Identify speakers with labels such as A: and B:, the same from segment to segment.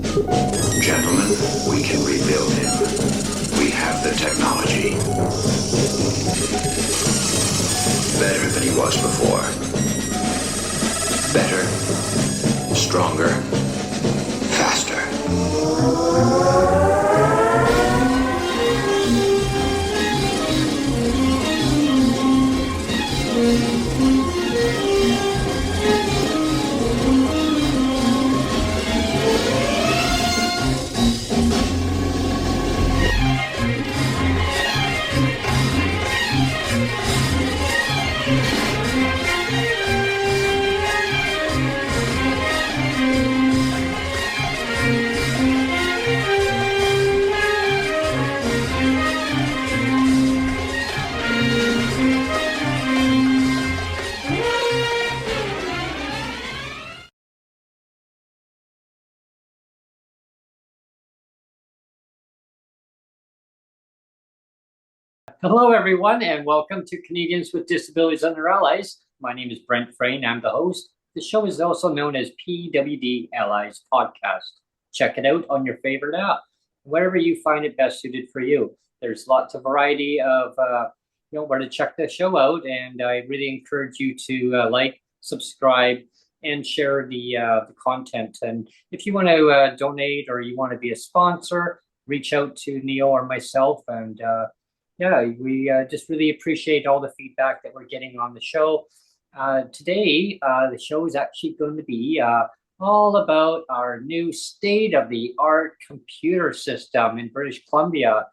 A: Gentlemen, we can rebuild him. We have the technology. Better than he was before. Better, stronger, faster.
B: Hello, everyone, and welcome to Canadians with Disabilities and their Allies. My name is Brent Frain. I'm the host. The show is also known as PWD Allies Podcast. Check it out on your favorite app, wherever you find it best suited for you. There's lots of variety of where to check the show out, and I really encourage you to like, subscribe, and share the content. And if you want to donate or you want to be a sponsor, reach out to Neil or myself, and yeah, we just really appreciate all the feedback that we're getting on the show. Today, the show is actually going to be all about our new state-of-the-art computer system in British Columbia,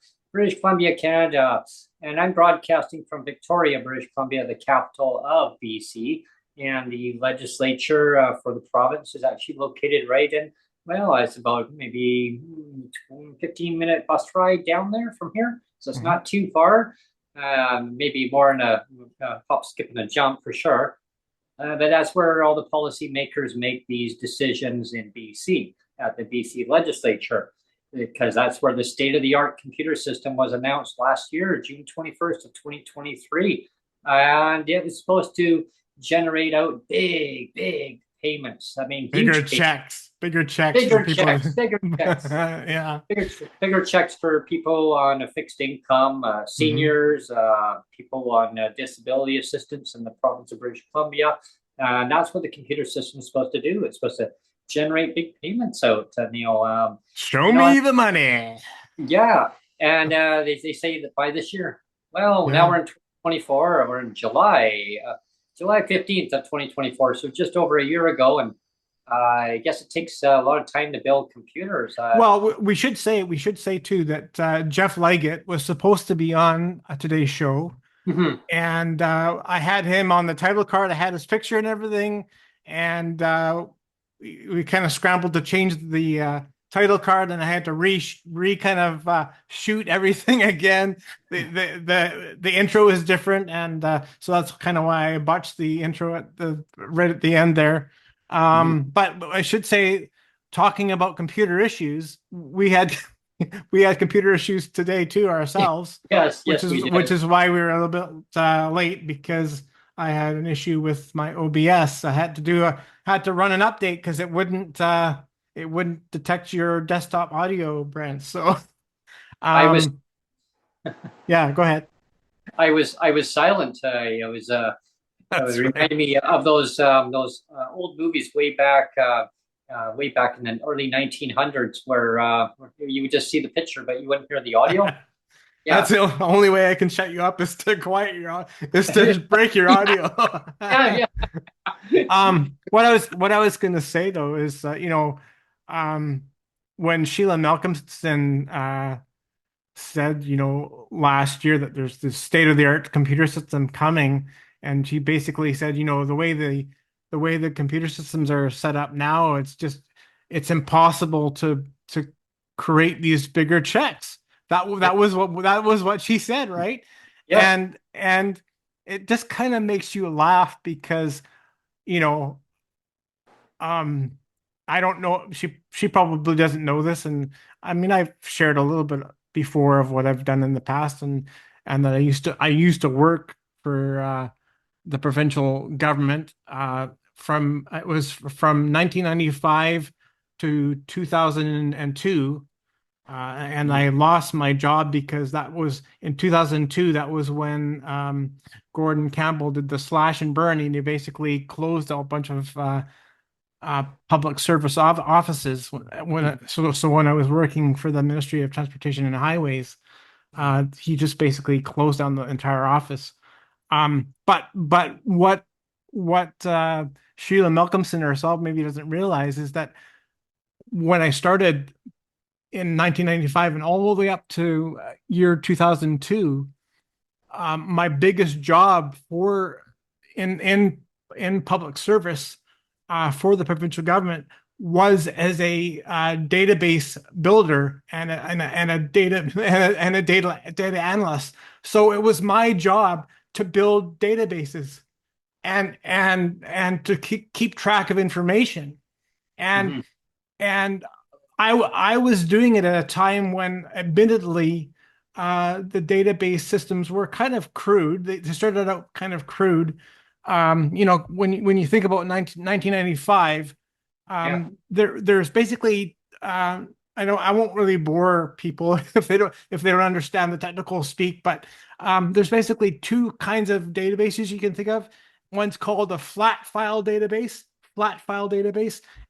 B: Canada. And I'm broadcasting from Victoria, British Columbia, the capital of BC. And the legislature for the province is actually located right in, well, it's about maybe 15-minute bus ride down there from here. So it's not too far, maybe more in a hop, skip, and a jump for sure. But that's where all the policymakers make these decisions in BC, at the BC legislature, because that's where the state-of-the-art computer system was announced last year, June 21st of 2023. And it was supposed to generate out big payments. I mean,
C: bigger checks.
B: Bigger checks.
C: Yeah.
B: Bigger checks for people on a fixed income, seniors, people on disability assistance in the province of British Columbia. And that's what the computer system is supposed to do. It's supposed to generate big payments out, Neil.
C: Show me the money.
B: Yeah. And they say that by this year, well, now we're in 2024, or we're in July 15th of 2024. So just over a year ago. And I guess it takes a lot of time to build computers.
C: Well, we should say too that Jeff Leggett was supposed to be on today's show, and I had him on the title card. I had his picture and everything, and we kind of scrambled to change the title card, and I had to shoot everything again. The intro is different, and so that's kind of why I botched the intro right at the end there. But I should say, talking about computer issues, we had computer issues today too ourselves.
B: Yes,
C: which is why we were a little bit late, because I had an issue with my OBS. I had to run an update because it wouldn't detect your desktop audio, Brent. So
B: I was
C: yeah, go ahead.
B: I was silent. It was reminding me of those old movies way back in the early 1900s, where you would just see the picture, but you wouldn't hear the audio.
C: Yeah. That's the only way I can shut you up, is to just break your audio.
B: Yeah.
C: What I was going to say though is, when Sheila Malcolmson said, last year that there's this state-of-the-art computer system coming. And she basically said, the way the computer systems are set up now, it's impossible to create these bigger checks. That was what she said, right? Yeah. And it just kind of makes you laugh because, I don't know. She probably doesn't know this, and I mean, I've shared a little bit before of what I've done in the past, and that I used to work for the provincial government from 1995 to 2002. And I lost my job because that was in 2002. That was when Gordon Campbell did the slash and burn, and he basically closed a bunch of public service offices. So when I was working for the Ministry of Transportation and Highways, he just basically closed down the entire office. But what Sheila Malcolmson herself maybe doesn't realize is that when I started in 1995 and all the way up to year 2002, my biggest job in public service for the provincial government was as a database builder and a data analyst. So it was my job to build databases and to keep track of information. And I was doing it at a time when, admittedly, the database systems were kind of crude. They started out kind of crude. When you think about 1995, there's basically I won't really bore people if they don't understand the technical speak, but there's basically two kinds of databases you can think of. One's called a flat file database,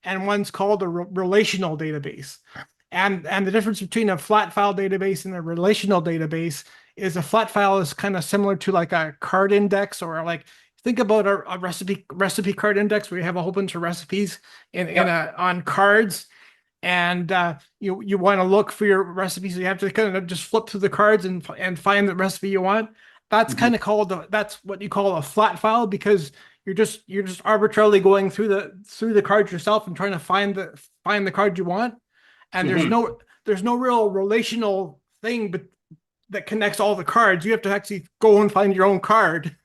C: and one's called a relational database. And the difference between a flat file database and a relational database is a flat file is kind of similar to like a card index, or like think about a recipe card index where you have a whole bunch of recipes on cards, and you want to look for your recipes, so you have to kind of just flip through the cards and find the recipe you want. That's kind of that's what you call a flat file, because you're just arbitrarily going through the cards yourself and trying to find the card you want, and there's no real relational thing that connects all the cards. You have to actually go and find your own card,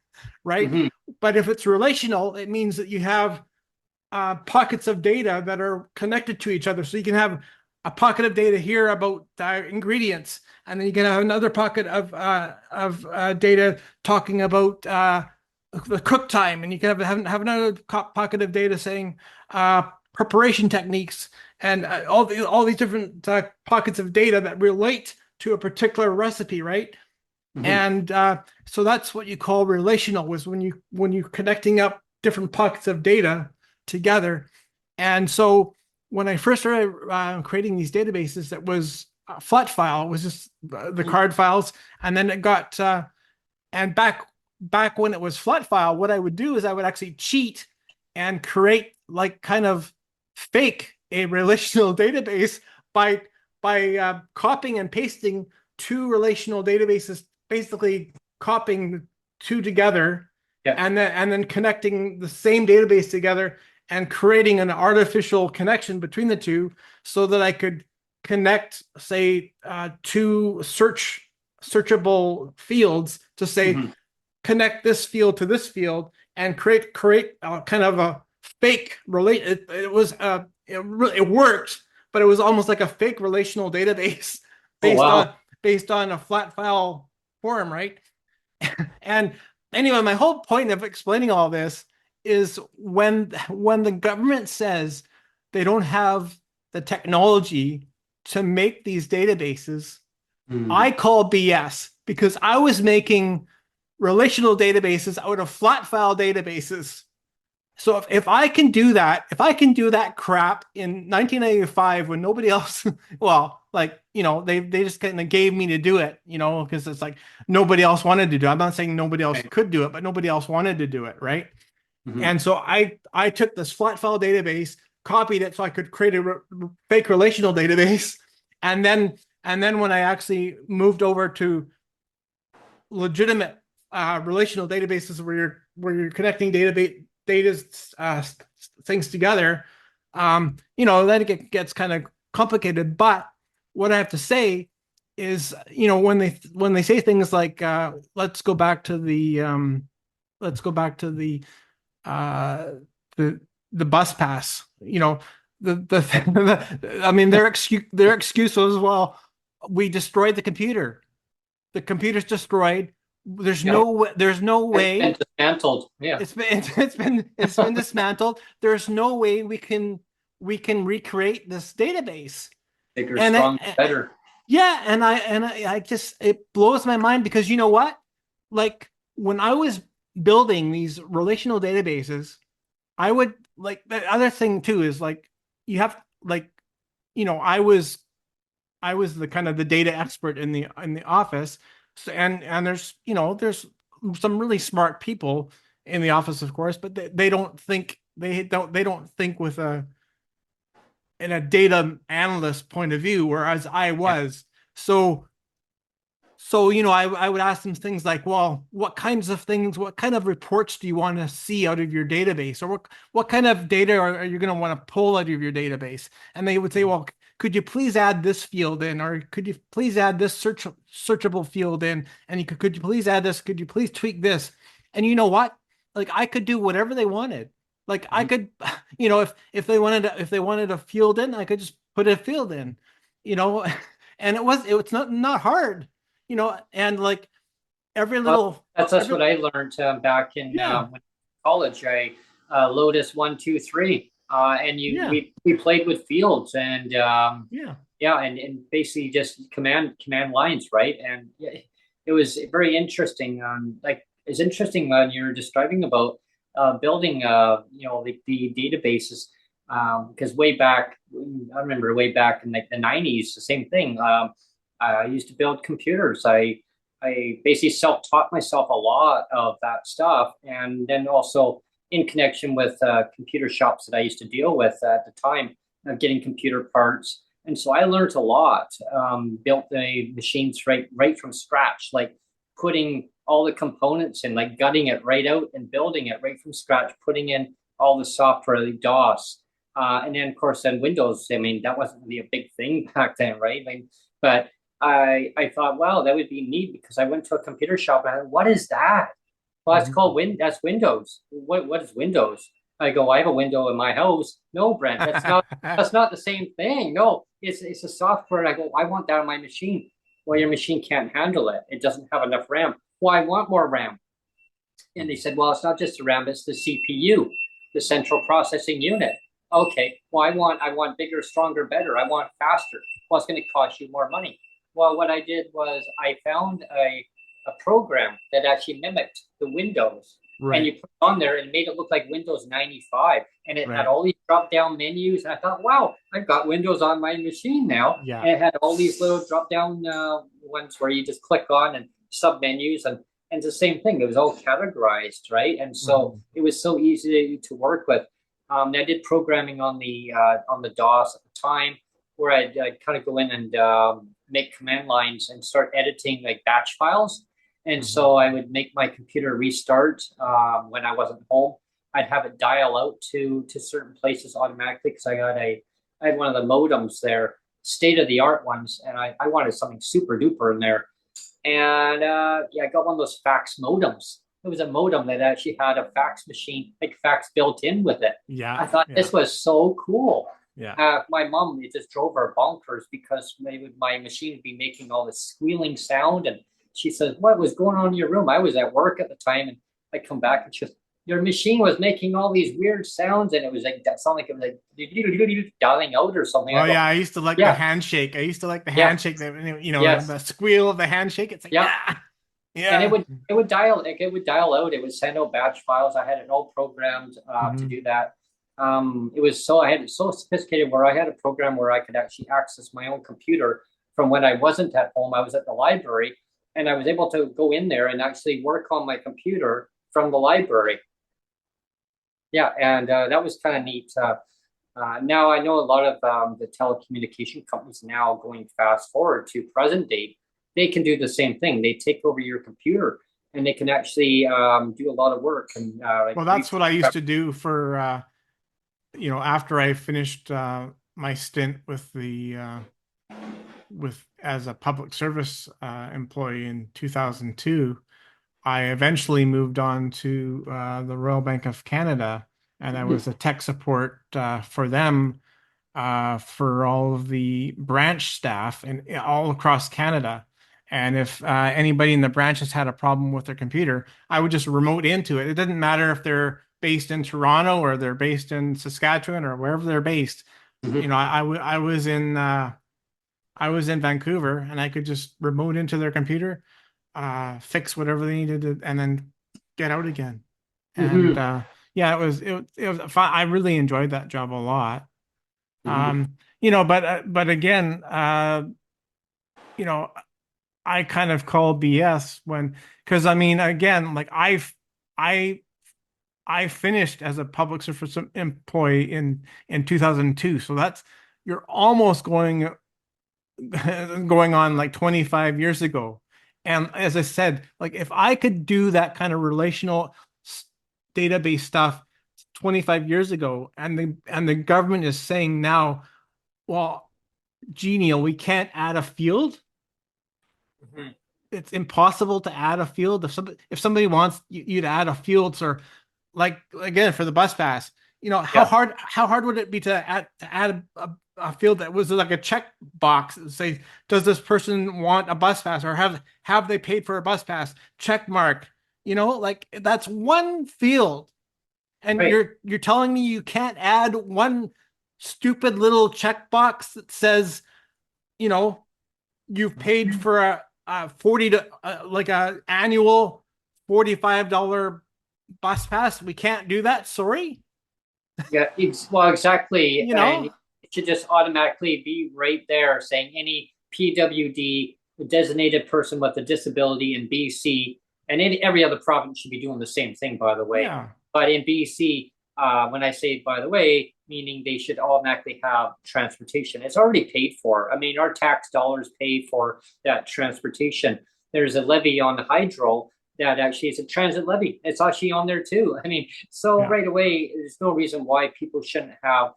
C: right? But if it's relational, it means that you have pockets of data that are connected to each other. So you can have a pocket of data here about ingredients, and then you can have another pocket of data talking about the cook time, and you can have another pocket of data saying preparation techniques, and all these different pockets of data that relate to a particular recipe, right? And so that's what you call relational, was when you're connecting up different pockets of data together. And so when I first started creating these databases, that was a flat file. It was just the card files, and then it got and back when it was flat file, what I would do is I would actually cheat and create like kind of fake a relational database by copying and pasting two relational databases, basically copying two together, and then connecting the same database together and creating an artificial connection between the two, so that I could connect, say, two searchable fields to say, connect this field to this field, and create kind of a fake it worked, but it was almost like a fake relational database based on a flat file form, right? And anyway, my whole point of explaining all this is when the government says they don't have the technology to make these databases, I call BS, because I was making relational databases out of flat file databases. So if I can do that, crap in 1995 when nobody else, well, like, they just kind of gave me to do it, because it's like nobody else wanted to do it. I'm not saying nobody else could do it, but nobody else wanted to do it, right? And so I took this flat file database, copied it so I could create a fake relational database, and then when I actually moved over to legitimate relational databases where you're connecting data things together, then it gets kind of complicated. But what I have to say is, when they say things like let's go back to the bus pass, I mean, their excuse was, well, we destroyed the computer. The computer's destroyed. There's no way.
B: It's been dismantled. Yeah.
C: It's been dismantled. There's no way we can we can recreate this database.
B: Bigger,
C: And
B: stronger, better.
C: yeah, and I just, it blows my mind, because you know what? Like when I was building these relational databases, I would like, the other thing too is like, you have like, I was the kind of the data expert in the office. So, and there's, there's some really smart people in the office, of course, but they don't think, they don't think with in a data analyst point of view, whereas I
B: Yeah.
C: was. So, I would ask them things like, well, what kinds of things, what kind of reports do you want to see out of your database? Or what kind of data are you going to want to pull out of your database? And they would say, well, could you please add this field in? Or could you please add this searchable field in? And could you please add this? Could you please tweak this? And you know what? Like I could do whatever they wanted. Like I could, if they wanted a field in, I could just put a field in, you know, and it's not hard. And like every little,
B: That's what I learned back in
C: yeah,
B: college. I Lotus 1, 2, 3, and
C: yeah,
B: we played with fields and
C: yeah,
B: yeah, and basically just command lines, right? And yeah, it was very interesting. Like it's interesting when you're describing about building, like the databases. Because way back, I remember way back in like the 90s, the same thing. I used to build computers. I basically self-taught myself a lot of that stuff, and then also in connection with computer shops that I used to deal with at the time, getting computer parts. And so I learned a lot. Built the machines right from scratch, like putting all the components in, like gutting it right out and building it right from scratch, putting in all the software, the DOS, and then of course then Windows. I mean, that wasn't really a big thing back then, right? But I thought, wow, that would be neat, because I went to a computer shop and I thought, what is that? Well, it's called that's Windows. What is Windows? I go, I have a window in my house. No, Brent, that's not the same thing. No, it's a software. And I go, I want that on my machine. Well, your machine can't handle it. It doesn't have enough RAM. Well, I want more RAM. And they said, well, it's not just the RAM, it's the CPU, the central processing unit. Okay, well, I want bigger, stronger, better. I want faster. Well, it's going to cost you more money. Well, what I did was I found a program that actually mimicked the Windows.
C: right,
B: And you put it on there and made it look like Windows 95. And it
C: right,
B: had all these drop-down menus. And I thought, wow, I've got Windows on my machine now.
C: yeah,
B: And it had all these little drop-down ones where you just click on and sub-menus. And it's the same thing. It was all categorized, right? And so it was so easy to work with. I did programming on the DOS at the time, where I'd kind of go in and make command lines and start editing like batch files. And so I would make my computer restart when I wasn't home. I'd have it dial out to certain places automatically, because I had one of the modems there, state of the art ones, and I wanted something super duper in there. And yeah, I got one of those fax modems. It was a modem that actually had a fax machine, like fax built in with it.
C: yeah,
B: I thought this was so cool.
C: yeah.
B: My mom, it just drove her bonkers, because my machine would be making all this squealing sound. And she says, what was going on in your room? I was at work at the time, and I come back and she goes, your machine was making all these weird sounds, and it was like, that sounded like it was like dialing out or something.
C: Oh yeah, I used to like the handshake. I used to like the handshake, that the squeal of the handshake. It's like yeah.
B: And it would dial out. It would send out batch files. I had it all programmed to do that. I had it so sophisticated where I had a program where I could actually access my own computer from when I wasn't at home. I was at the library, and I was able to go in there and actually work on my computer from the library. Yeah, and that was kind of neat. Now I know a lot of the telecommunication companies now, going fast forward to present day, they can do the same thing. They take over your computer, and they can actually do a lot of work. And
C: well, that's what I used to do for after I finished my stint with as a public service employee in 2002. I eventually moved on to the Royal Bank of Canada, and I was a tech support for them for all of the branch staff and all across Canada. And if anybody in the branches had a problem with their computer, I would just remote into it. It didn't matter if they're based in Toronto or they're based in Saskatchewan or wherever they're based. You know, I was in Vancouver, and I could just remote into their computer, fix whatever they needed to, and then get out again. And yeah, it was fun. I really enjoyed that job a lot. You know, but again, you know, I kind of call BS because I mean, again, like I finished as a public service employee in 2002, so you're almost going on like 25 years ago. And as I said, like if I could do that kind of relational database stuff 25 years ago, and the government is saying now, well, Genial, we can't add a field. It's impossible to add a field. If somebody wants you to add a field, or like again for the bus pass, you know, how hard would it be to add a field that was like a check box and say, does this person want a bus pass, or have they paid for a bus pass? Check mark. You know, like that's one field. And you're telling me you can't add one stupid little checkbox that says, you know, you've paid for a 40 to like a annual $45 bus pass. We can't do that. Sorry.
B: Yeah, well, exactly.
C: You know,
B: and it should just automatically be right there saying any PWD designated person with a disability in BC, and every other province should be doing the same thing, by the way.
C: Yeah.
B: But in BC, when I say by the way, meaning they should automatically have transportation. It's already paid for. I mean, our tax dollars pay for that transportation. There's a levy on the hydro that actually is a transit levy. It's actually on there too. I mean, so right away, there's no reason why people shouldn't have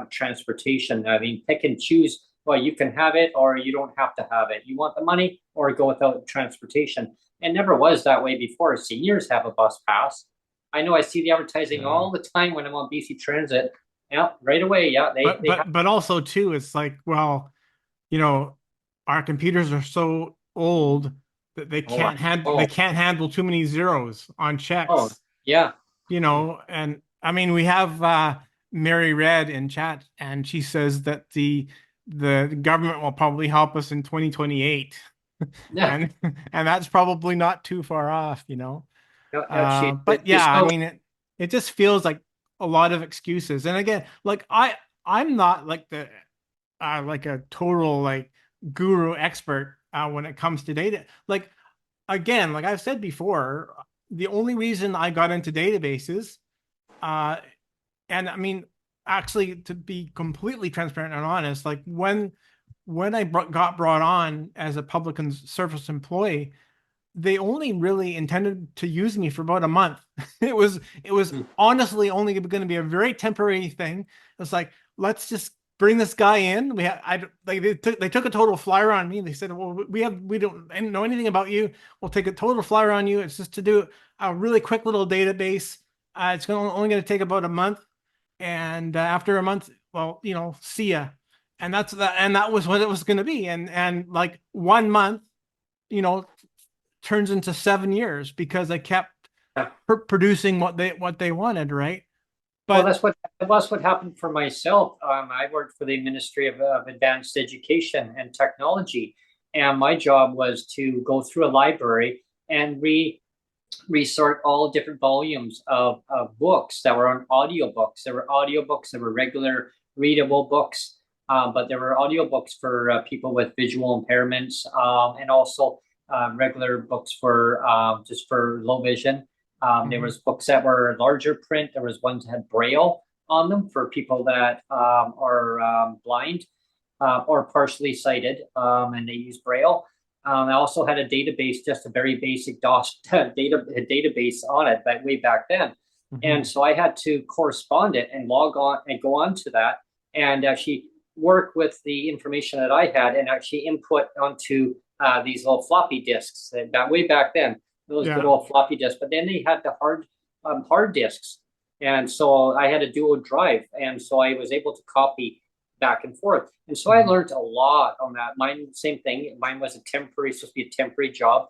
B: transportation. I mean, pick and choose. Well, you can have it or you don't have to have it. You want the money or go without transportation. It never was that way before. Seniors have a bus pass. I know I see the advertising all the time when I'm on BC Transit. Yeah, right away. Yeah,
C: but also too, it's like, well, you know, our computers are so old that they can't handle too many zeros on checks.
B: Oh, yeah.
C: You know, and I mean, we have Mary Red in chat, and she says that the government will probably help us in 2028.
B: Yeah.
C: and that's probably not too far off, you know. But yeah, I mean, it just feels like a lot of excuses. And again, like I'm not like the like a total like guru expert when it comes to data. Like again, like I've said before, the only reason I got into databases, and I mean, actually, to be completely transparent and honest, like when I got brought on as a public service employee, they only really intended to use me for about a month. It was honestly only going to be a very temporary thing. It's like, let's just bring this guy in. They took a total flyer on me. They said, well, we don't know anything about you. We'll take a total flyer on you. It's just to do a really quick little database. It's only going to take about a month. And after a month, well, you know, see ya. And that was what it was going to be. And like 1 month, you know, turns into 7 years because I kept producing what they wanted, right? But
B: well, that's what happened for myself. I worked for the Ministry of Advanced Education and Technology, and my job was to go through a library and resort all different volumes of books that were on audiobooks. There were audiobooks, there were regular readable books, but there were audiobooks for people with visual impairments, and also regular books for just for low vision. There was books that were larger print. There was ones that had Braille on them for people that are blind or partially sighted, and they use Braille. I also had a database, just a very basic DOS database on it, but way back then. And so I had to correspond it and log on and go on to that and actually work with the information that I had and actually input onto these little floppy disks that way back then, those good old floppy disks. But then they had the hard disks, and so I had a dual drive, and so I was able to copy back and forth. And so I learned a lot on that. Mine, same thing. Mine was supposed to be a temporary job,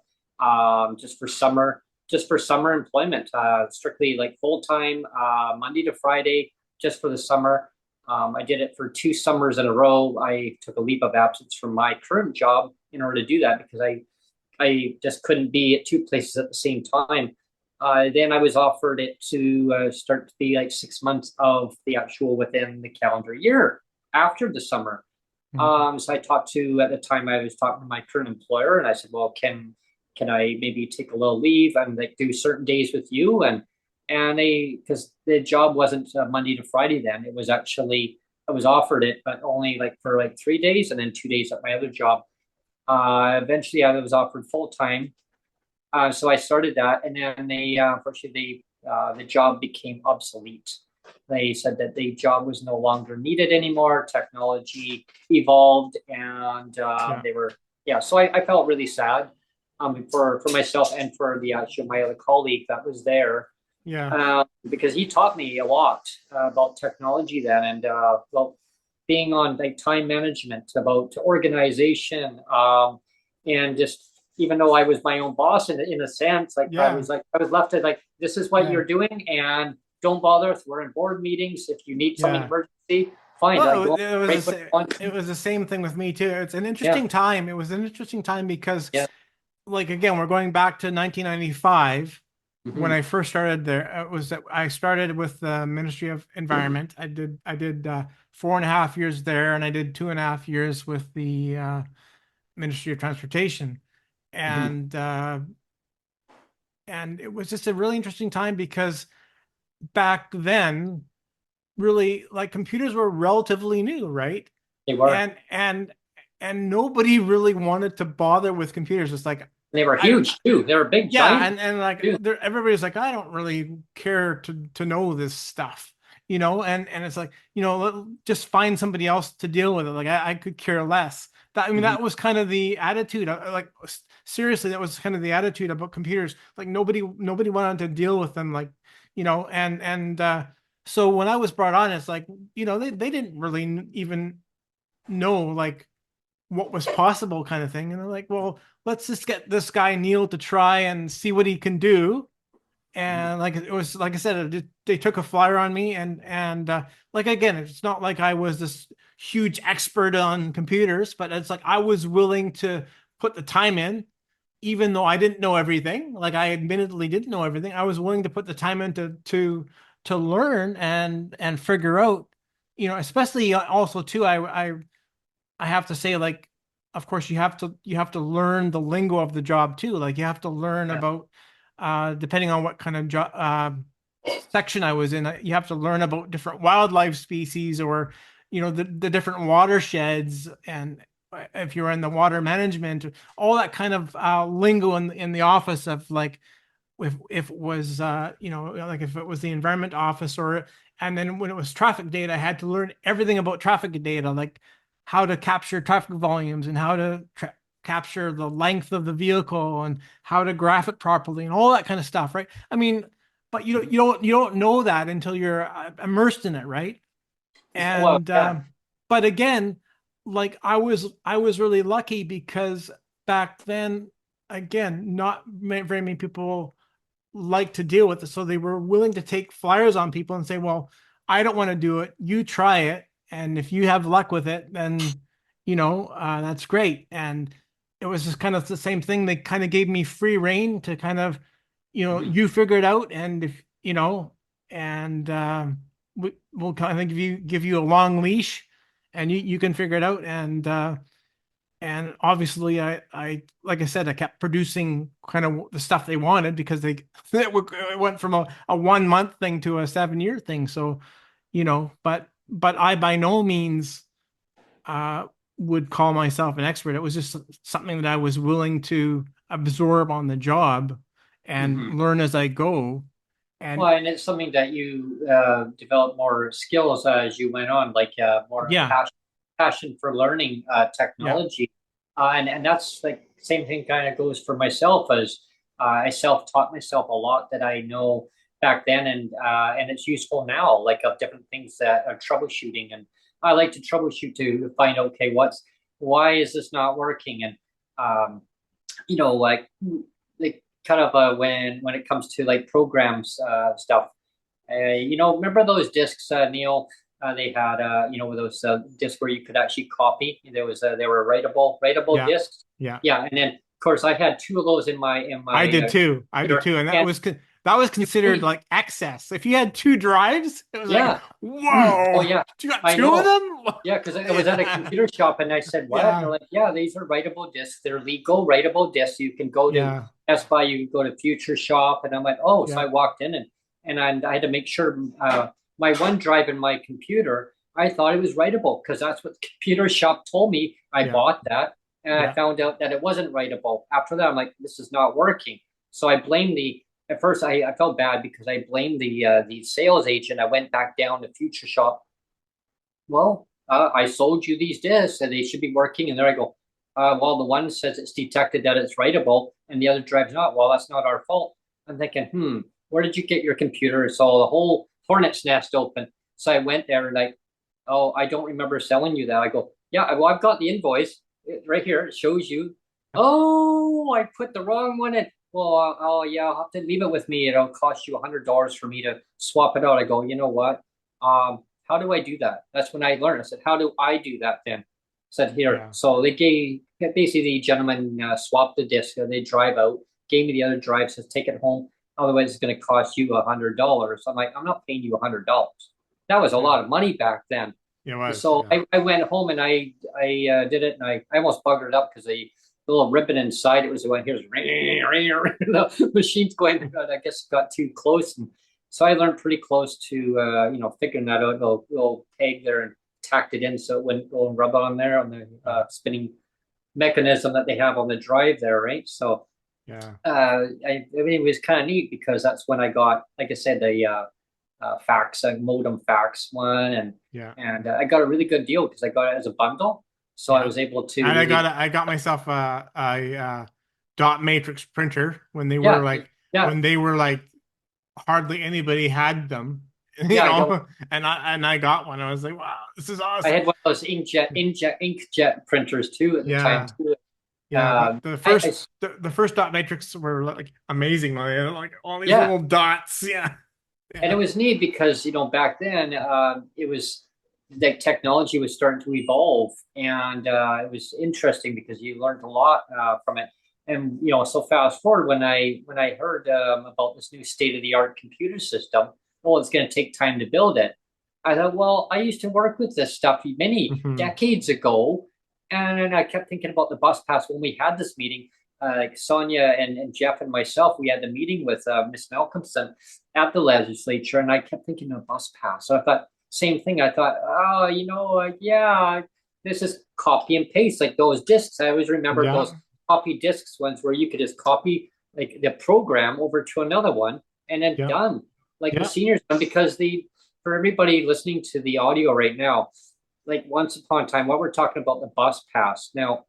B: just for summer just for summer employment, strictly like full-time, Monday to Friday, just for the summer. I did it for 2 summers in a row. I took a leave of absence from my current job in order to do that because I just couldn't be at 2 places at the same time. Then I was offered it to start to be like 6 months of the actual within the calendar year after the summer. So I talked to, at the time I was talking to my current employer, and I said, well, can I maybe take a little leave and like do certain days with you? And they, because the job wasn't Monday to Friday then, it was actually, I was offered it, but only like for like 3 days and then 2 days at my other job. Eventually I was offered full time. So I started that, and then they, unfortunately, the job became obsolete. They said that the job was no longer needed anymore. Technology evolved, and they were, so I felt really sad for myself and for the my other colleague that was there. Because he taught me a lot about technology then, and about being on like time management, about organization, and just, even though I was my own boss in a sense, like I was left at like, this is what you're doing, and don't bother if we're in board meetings. If you need something emergency, fine.
C: Well, it was the same thing with me too. It's an interesting time. It was an interesting time because, like, again, we're going back to 1995 when I first started there. It was that I started with the Ministry of Environment. I did 4.5 years there, and I did 2.5 years with the Ministry of Transportation. And it was just a really interesting time because back then, really, like, computers were relatively new, right?
B: They were.
C: And nobody really wanted to bother with computers. It's like,
B: they were huge too. They were big, giant.
C: And like everybody's like, I don't really care to know this stuff, you know, and it's like, you know, just find somebody else to deal with it. Like I could care less. That, I mean, that was kind of the attitude. Like, seriously, that was kind of the attitude about computers. Like nobody wanted to deal with them, like, you know, and so when I was brought on, it's like, you know, they didn't really even know like what was possible, kind of thing. And they're like, well, let's just get this guy Neil to try and see what he can do. And like, it was, like I said, they took a flyer on me, and like, again, it's not like I was this huge expert on computers, but it's like I was willing to put the time in, even though I didn't know everything. Like, I admittedly didn't know everything. I was willing to put the time in to learn and figure out, you know, especially also too, I have to say, like, of course you have to learn the lingo of the job too. Like, you have to learn about, depending on what kind of job section I was in, you have to learn about different wildlife species, or, you know, the different watersheds, and if you're in the water management, all that kind of lingo in the office of, like, if it was you know, like if it was the environment office, or, and then when it was traffic data, I had to learn everything about traffic data, like how to capture traffic volumes, and how to capture the length of the vehicle, and how to graph it properly, and all that kind of stuff, right? I mean, but you don't know that until you're immersed in it, right? And but again, like, I was really lucky because back then, again, not very many people like to deal with it, so they were willing to take flyers on people and say, well, I don't want to do it, you try it, and if you have luck with it, then, you know, that's great. And it was just kind of the same thing. They kind of gave me free reign to kind of, you know, you figure it out, and if you know, and we'll kind of give you a long leash, and you can figure it out. And obviously, I like I said, I kept producing kind of the stuff they wanted, because it went from a 1 month thing to a 7 year thing. So, you know, but I by no means would call myself an expert. It was just something that I was willing to absorb on the job and learn as I go. And
B: well, and it's something that you develop more skills as you went on, like more passion for learning technology. And that's like same thing kind of goes for myself, as I self-taught myself a lot that I know back then, and it's useful now, like of different things that are troubleshooting. And I like to troubleshoot to find out, okay, why is this not working? And you know, like kind of when it comes to like programs stuff. Remember those discs, Neil? They had those discs where you could actually copy. They were writable discs.
C: Yeah.
B: And then of course I had two of those in my.
C: I did too, and that was considered like excess. If you had two drives, it was like, whoa.
B: Oh yeah,
C: you got two of them.
B: Yeah, because I was at a computer shop and I said, what? And they're like, yeah, these are writable discs. They're legal writable discs. You can go to Best Buy, you can go to Future Shop. And I'm like, oh, so I walked in and I had to make sure my OneDrive in my computer, I thought it was writable because that's what the computer shop told me. I bought that and I found out that it wasn't writable. After that, I'm like, this is not working. So I blamed at first I felt bad because I blamed the sales agent. I went back down to Future Shop. Well, I sold you these discs and they should be working. And there I go. Well, the one says it's detected that it's writable and the other drive's not. Well, that's not our fault. I'm thinking, where did you get your computer? So the whole hornet's nest open. So I went there and like, oh, I don't remember selling you that. I go, yeah, well, I've got the invoice right here. It shows you. Oh, I put the wrong one in. Well, I'll have to leave it with me. It'll cost you $100 for me to swap it out. I go, you know what? How do I do that? That's when I learned. I said, how do I do that then? I said, here. Yeah. So they basically the gentleman swapped the disc. They drive out, gave me the other drive, says, take it home. Otherwise, it's going to cost you $100. I'm like, I'm not paying you $100. That was a lot of money back then. I went home and I did it, and I almost buggered up because the little ribbon inside it was the one. Here's the machine's going. I guess it got too close, and so I learned pretty close to figuring that out. Little peg there and tacked it in so it wouldn't go and rub on there on the spinning mechanism that they have on the drive there, right? So it was kind of neat because that's when I got, like I said, the fax, modem fax one, and I got a really good deal because I got it as a bundle, so I was able to. And
C: I got myself a dot matrix printer when they were when they were like hardly anybody had them, and I got one. I was like, wow, this is awesome.
B: I had one of those inkjet printers too at the time too.
C: The first dot matrix were like amazing. Like all these little dots.
B: And it was neat because so then it was like technology was starting to evolve, and it was interesting because you learned a lot from it. And so fast forward when I heard about this new state-of-the-art computer system, it's going to take time to build it. I thought, well, I used to work with this stuff many decades ago, and I kept thinking about the bus pass when we had this meeting. Like Sonia and Jeff and myself, we had the meeting with Miss Malcolmson at the legislature, and I kept thinking of bus pass. So I thought, same thing. I thought, this is copy and paste, like those discs. I always remember those copy discs ones where you could just copy like the program over to another one and then done. Like the seniors done, because for everybody listening to the audio right now, like once upon a time, what we're talking about the bus pass now.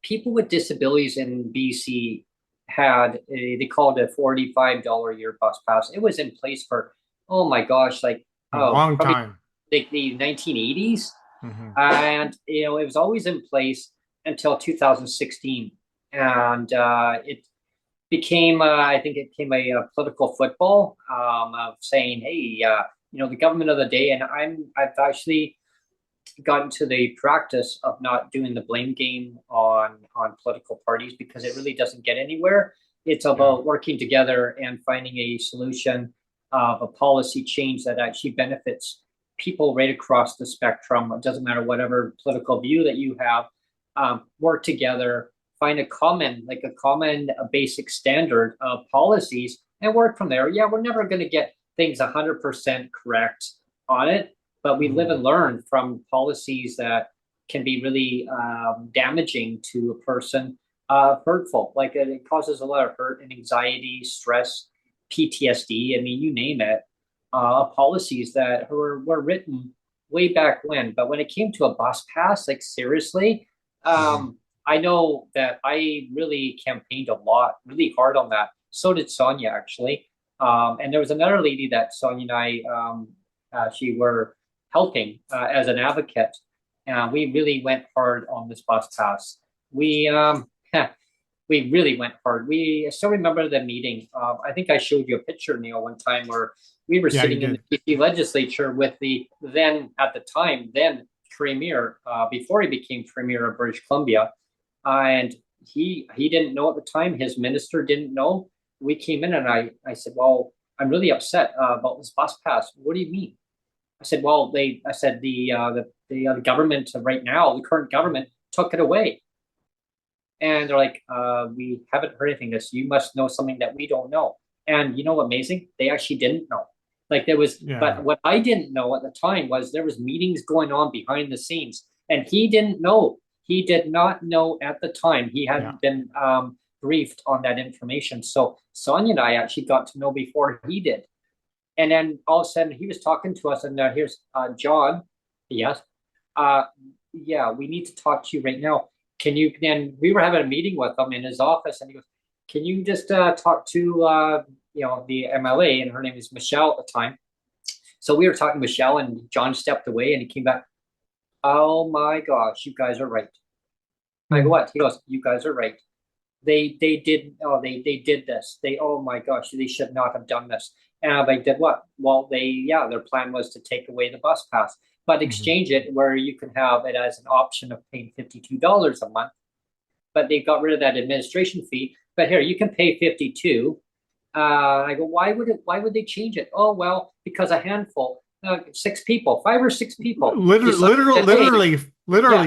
B: People with disabilities in BC had they called it a $45 a year bus pass. It was in place for a long
C: time,
B: like the 1980s, and it was always in place until 2016, and it became I think it became a political football of saying, hey, the government of the day, and I've actually got into the practice of not doing the blame game on political parties because it really doesn't get anywhere. It's about working together and finding a solution of a policy change that actually benefits people right across the spectrum. It doesn't matter whatever political view that you have. Work together, find a basic standard of policies and work from there. Yeah, we're never going to get things 100% correct on it, but we live and learn from policies that can be really damaging to a person, hurtful. Like it causes a lot of hurt and anxiety, stress, PTSD. I mean, you name it. Policies that were written way back when. But when it came to a bus pass, like seriously, I know that I really campaigned a lot, really hard on that. So did Sonia, actually. And there was another lady that Sonia and I, she were helping as an advocate. We really went hard on this bus pass. We we really went hard. I still remember the meeting. I think I showed you a picture, Neil, one time where we were sitting in the BC legislature with the then Premier, before he became Premier of British Columbia. And he didn't know at the time. His minister didn't know. We came in and I said, well, I'm really upset about this bus pass. What do you mean? I said, well, the government right now, the current government took it away. And they're like, we haven't heard anything. You must know something that we don't know. And you know, amazing, they actually didn't know. Like there was, but what I didn't know at the time was there was meetings going on behind the scenes, and he didn't know. He did not know at the time. He hadn't been briefed on that information. So Sonia and I actually got to know before he did. And then all of a sudden he was talking to us, and here's John. Yes. Yeah, we need to talk to you right now. Can you, then we were having a meeting with him in his office, and he goes, can you just talk to, the MLA, and her name is Michelle at the time. So we were talking to Michelle, and John stepped away and he came back. Oh my gosh, you guys are right. I go, what? He goes, you guys are right. They did this. Oh my gosh, they should not have done this. And they did what? Well, their plan was to take away the bus pass, but exchange it where you can have it as an option of paying $52 a month. But they got rid of that administration fee. But here, you can pay $52. I go, why would they change it? Oh, well, because a handful, 6 people, 5 or 6 people.
C: Literally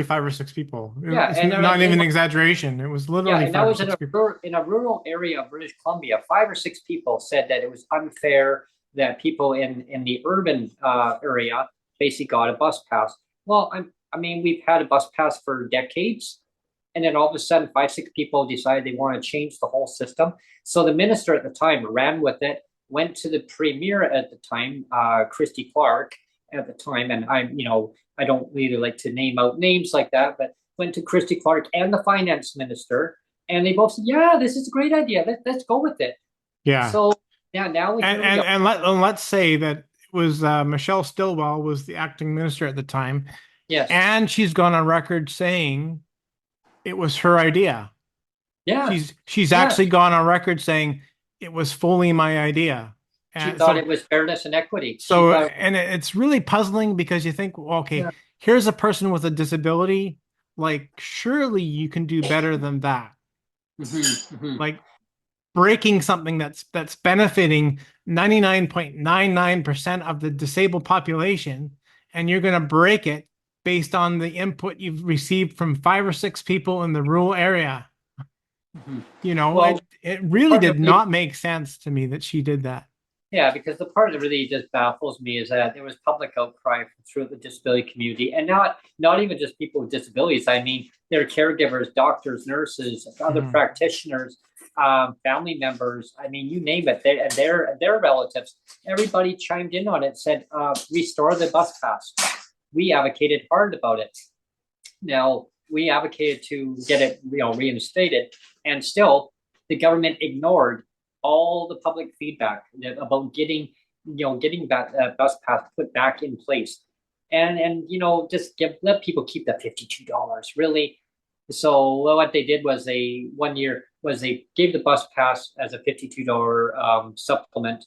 C: 5 or 6 people. It's not even an exaggeration. It was literally 5
B: and that
C: or
B: was
C: 6
B: people. In a rural area of British Columbia, 5 or 6 people said that it was unfair that people in the urban area basically got a bus pass. Well, I mean, we've had a bus pass for decades. And then all of a sudden, 5, 6 people decided they want to change the whole system. So the minister at the time ran with it, went to the premier at the time, Christy Clark at the time. And I don't really like to name out names like that, but went to Christy Clark and the finance minister. And they both said, yeah, this is a great idea. Let's go with it.
C: Yeah.
B: So now we
C: and let's say that it was Michelle Stilwell was the acting minister at the time.
B: Yes.
C: And she's gone on record saying it was her idea.
B: Yeah.
C: She's actually gone on record saying it was fully my idea.
B: She thought it was fairness and equity.
C: So, and it's really puzzling because you think, well, okay, here's a person with a disability. Like, surely you can do better than that. Like breaking something that's benefiting 99.99% of the disabled population, and you're going to break it based on the input you've received from 5 or 6 people in the rural area. It really did not make sense to me that she did that.
B: Yeah, because the part that really just baffles me is that there was public outcry throughout the disability community, and not even just people with disabilities. I mean, their caregivers, doctors, nurses, other practitioners, family members. I mean, you name it. Their relatives. Everybody chimed in on it. Said, restore the bus pass. We advocated hard about it. Now we advocated to get it, reinstated, and still the government ignored all the public feedback about getting that bus pass put back in place, and just let people keep the $52 really. So what they did was they gave the bus pass as a $52 supplement,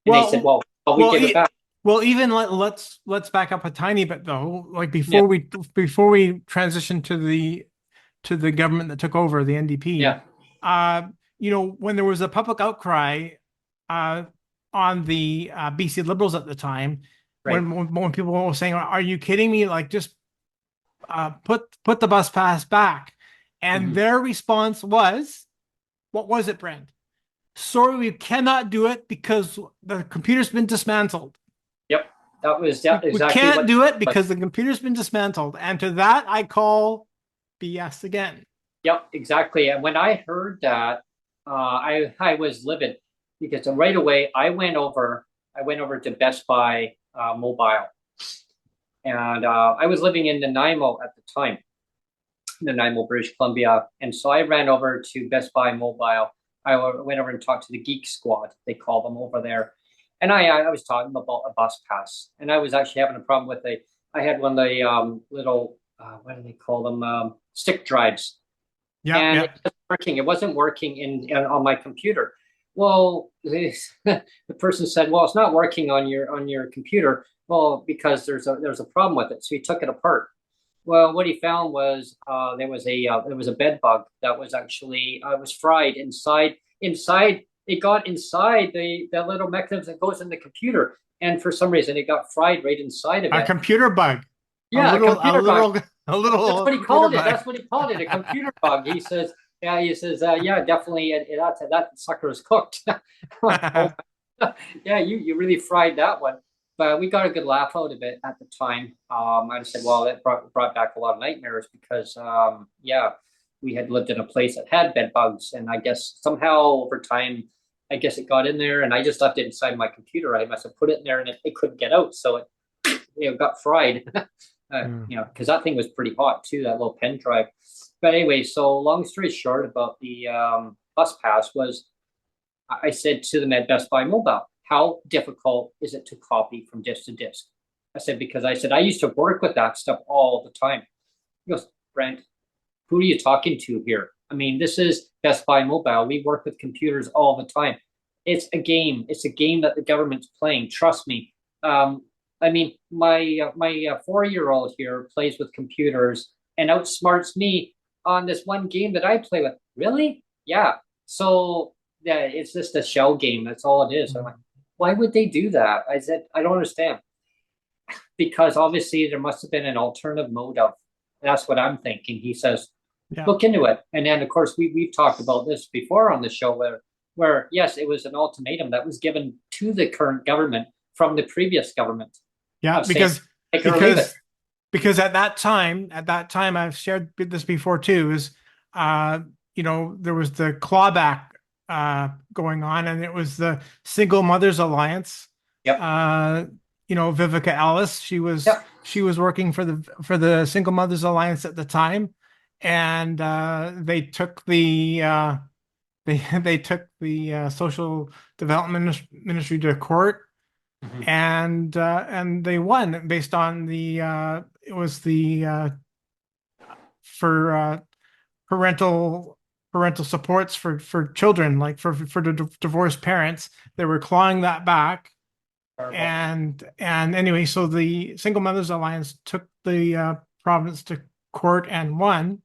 B: and they said, well, we give it back.
C: Well, even let's back up a tiny bit though. Like before we transition to the government that took over, the NDP. Yeah. When there was a public outcry on the BC Liberals at the time, when people were saying, "Are you kidding me? Like just put the bus pass back," and their response was, "What was it, Brent? Sorry, we cannot do it because the computer's been dismantled."
B: Yep, that was exactly.
C: We can't do it because the computer's been dismantled, and to that I call BS again.
B: Yep, exactly. And when I heard that, I was livid because right away I went over to Best Buy Mobile, and I was living in Nanaimo at the time, Nanaimo, British Columbia, and so I ran over to Best Buy Mobile. I went over and talked to the Geek Squad, they call them over there, and I was talking about a bus pass, and I was actually having a problem with I had one of the little what do they call them, stick drives. Yeah, working. It wasn't working on my computer. Well, the person said, "Well, it's not working on your computer." Well, because there's a problem with it. So he took it apart. Well, what he found was there was a bed bug that was actually was fried inside. It got inside the little mechanism that goes in the computer, and for some reason it got fried right inside of
C: A
B: it.
C: computer bug.
B: Yeah, a computer bug.
C: A little.
B: That's what he
C: computer
B: called it.
C: bug.
B: That's what he called it, a computer bug. He says, yeah, yeah, definitely, that sucker is cooked. Oh, yeah, you really fried that one. But we got a good laugh out of it at the time. I just said, well, it brought back a lot of nightmares because, yeah, we had lived in a place that had bed bugs, and I guess somehow over time, I guess it got in there, and I just left it inside my computer. I must have put it in there, and it couldn't get out, so it got fried. Because that thing was pretty hot too, that little pen drive. But anyway, so long story short about the bus pass was, I said to them at Best Buy Mobile, how difficult is it to copy from disk to disk? I said, because I said, I used to work with that stuff all the time. He goes, Brent, who are you talking to here? I mean, this is Best Buy Mobile. We work with computers all the time. It's a game. It's a game that the government's playing. Trust me. I mean, my 4-year-old here plays with computers and outsmarts me on this one game that I play with. Really? Yeah. So yeah, it's just a shell game. That's all it is. I'm like, why would they do that? I said, I don't understand. Because obviously there must have been an alternative mode of. That's what I'm thinking. He says,
C: Yeah.
B: look into it. And then of course we've talked about this before on the show where yes, it was an ultimatum that was given to the current government from the previous government.
C: Yeah,
B: Saying,
C: because at that time, I've shared this before too, is there was the clawback going on, and it was the Single Mothers Alliance.
B: Yep.
C: Vivica Ellis, she was working for the Single Mothers Alliance at the time, and they took the they took the Social Development Ministry to court. Mm-hmm. And they won based on it was the for parental supports for children, like for divorced parents. They were clawing that back. Terrible. And anyway, so the Single Mothers Alliance took the province to court and won.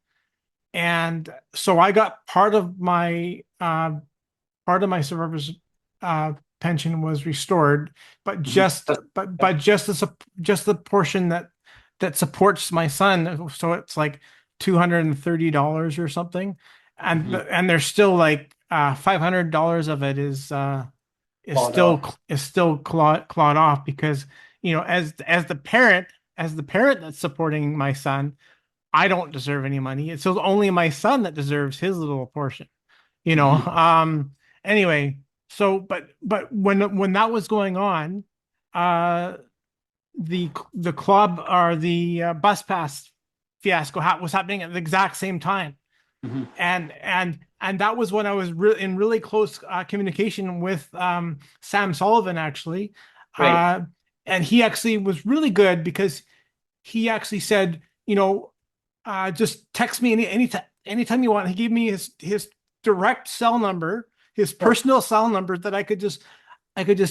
C: And so I got part of my survivors pension was restored, but just the portion that supports my son. So it's like $230 or something, and and there's still like $500 of it is still clawed off, because as the parent that's supporting my son, I don't deserve any money. It's only my son that deserves his little portion. Anyway. So, but when that was going on, the club or the bus pass fiasco was happening at the exact same time, and that was when I was in really close communication with Sam Sullivan, actually, right. And he actually was really good, because he actually said, just text me anytime you want. He gave me his direct cell number. His personal cell number, that I could just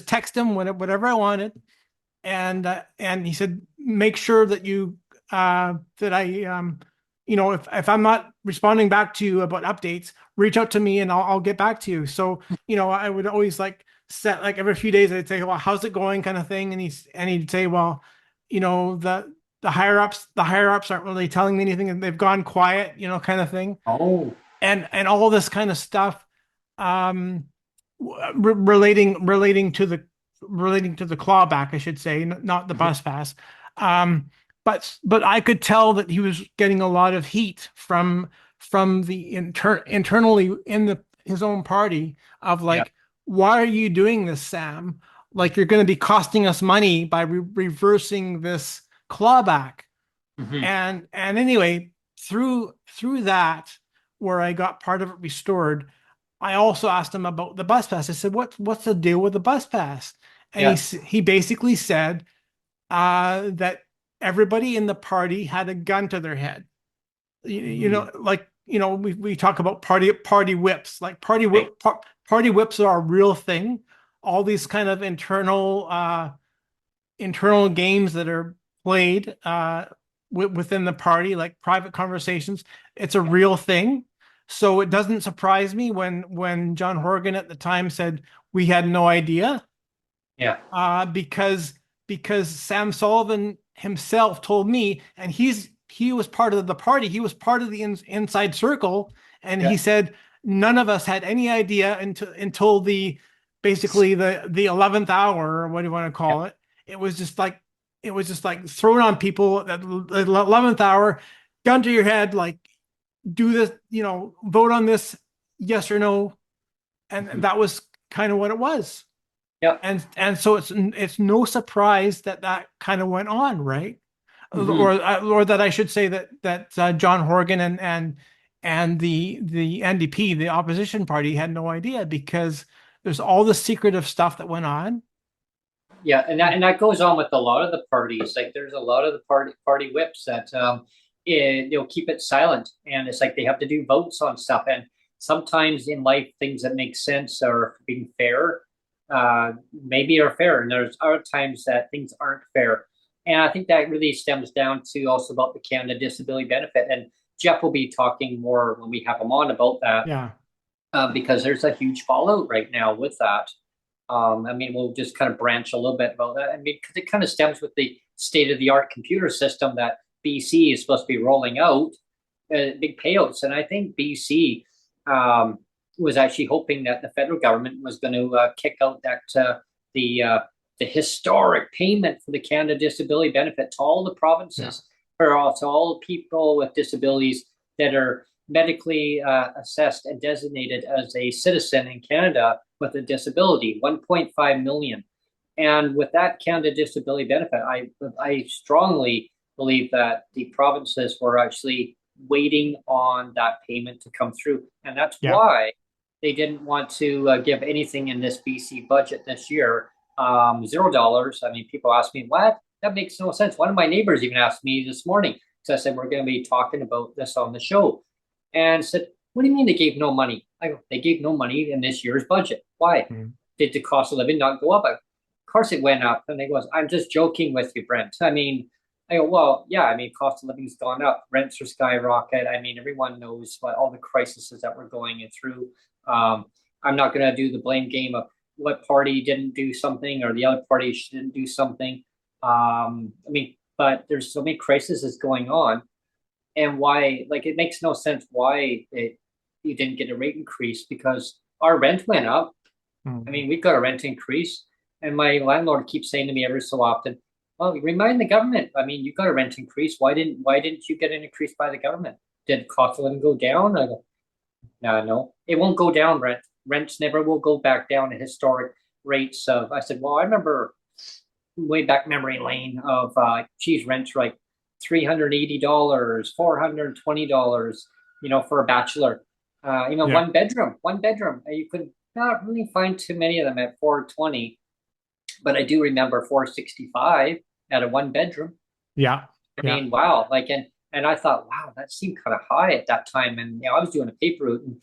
C: text him whatever I wanted, and he said, make sure that that I if I'm not responding back to you about updates, reach out to me and I'll get back to you. So I would always set every few days, I'd say, well, how's it going, kind of thing, and he'd say, well, the higher ups aren't really telling me anything, and they've gone quiet, kind of thing.
B: Oh,
C: and all this kind of stuff. Relating to the clawback, I should say, not the bus pass. But I could tell that he was getting a lot of heat from the internally in his own party of why are you doing this, Sam? Like, you're going to be costing us money by reversing this clawback. And anyway, through that, where I got part of it restored, I also asked him about the bus pass. I said, what's the deal with the bus pass? And he basically said that everybody in the party had a gun to their head. we talk about party whips, like party whips are a real thing. All these kind of internal games that are played within the party, like private conversations, it's a real thing. So it doesn't surprise me when John Horgan at the time said we had no idea.
B: Yeah.
C: Because Sam Sullivan himself told me, and he was part of the party. He was part of the inside circle, and he said none of us had any idea until basically the 11th hour, or what do you want to call it? It was just like thrown on people at the 11th hour, gun to your head, like do this, vote on this, yes or no, and that was kind of what it was.
B: Yeah.
C: And so it's no surprise that kind of went on, right? Or that I should say that John Horgan and the NDP, the opposition party, had no idea, because there's all the secretive stuff that went on.
B: Yeah, and that goes on with a lot of the parties. Like there's a lot of the party whips that they'll keep it silent, and it's like they have to do votes on stuff. And sometimes in life, things that make sense are being fair, maybe are fair, and there's other times that things aren't fair. And I think that really stems down to also about the Canada Disability Benefit. And Jeff will be talking more when we have him on about that.
C: Yeah.
B: Because there's a huge fallout right now with that. We'll just kind of branch a little bit about that. Because it kind of stems with the state-of-the-art computer system that BC is supposed to be rolling out, big payouts. And I think BC was actually hoping that the federal government was going to kick out that the historic payment for the Canada Disability Benefit to all the provinces, to all the people with disabilities that are medically assessed and designated as a citizen in Canada with a disability, 1.5 million. And with that Canada Disability Benefit, I strongly believe that the provinces were actually waiting on that payment to come through. And that's why they didn't want to give anything in this BC budget this year. $0. People ask me, what? That makes no sense. One of my neighbors even asked me this morning, because I said, we're going to be talking about this on the show. And said, what do you mean they gave no money? I go, they gave no money in this year's budget. Why? Did the cost of living not go up? Of course it went up. And they goes, I'm just joking with you, Brent. I go, well, yeah, cost of living's gone up. Rents are skyrocket. Everyone knows what all the crises that we're going through. I'm not going to do the blame game of what party didn't do something or the other party didn't do something. But there's so many crises going on. And why, it makes no sense why you didn't get a rate increase, because our rent went up. We got a rent increase. And my landlord keeps saying to me every so often, well, remind the government. You got a rent increase. Why didn't you get an increase by the government? Did cost of living go down? I go, no, it won't go down, Rent. Rents never will go back down to historic rates of, I said, well, I remember way back memory lane of, rents like $380, $420, for a bachelor, one bedroom. You could not really find too many of them at $420, but I do remember $465 at a one bedroom. Yeah. Wow. And I thought, wow, that seemed kind of high at that time. And, I was doing a paper route. And,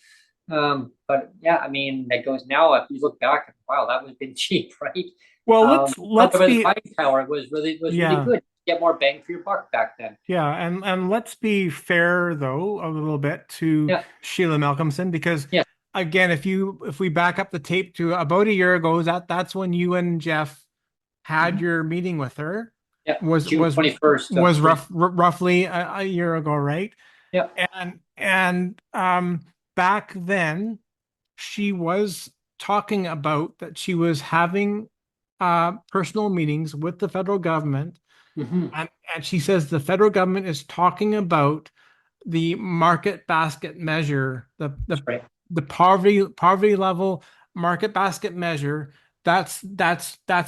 B: but yeah, that goes now, if you look back, wow, that would have been cheap, right?
C: Well, let's be,
B: buying power was really good. Get more bang for your buck back then.
C: Yeah, and let's be fair though a little bit to Sheila Malcolmson, because again, if we back up the tape to about a year ago, that's when you and Jeff had your meeting with her.
B: Yeah,
C: was
B: June 21st.
C: Was roughly a year ago, right?
B: Yeah.
C: And back then she was talking about that she was having personal meetings with the federal government. And she says the federal government is talking about the market basket measure, the poverty level market basket measure. That's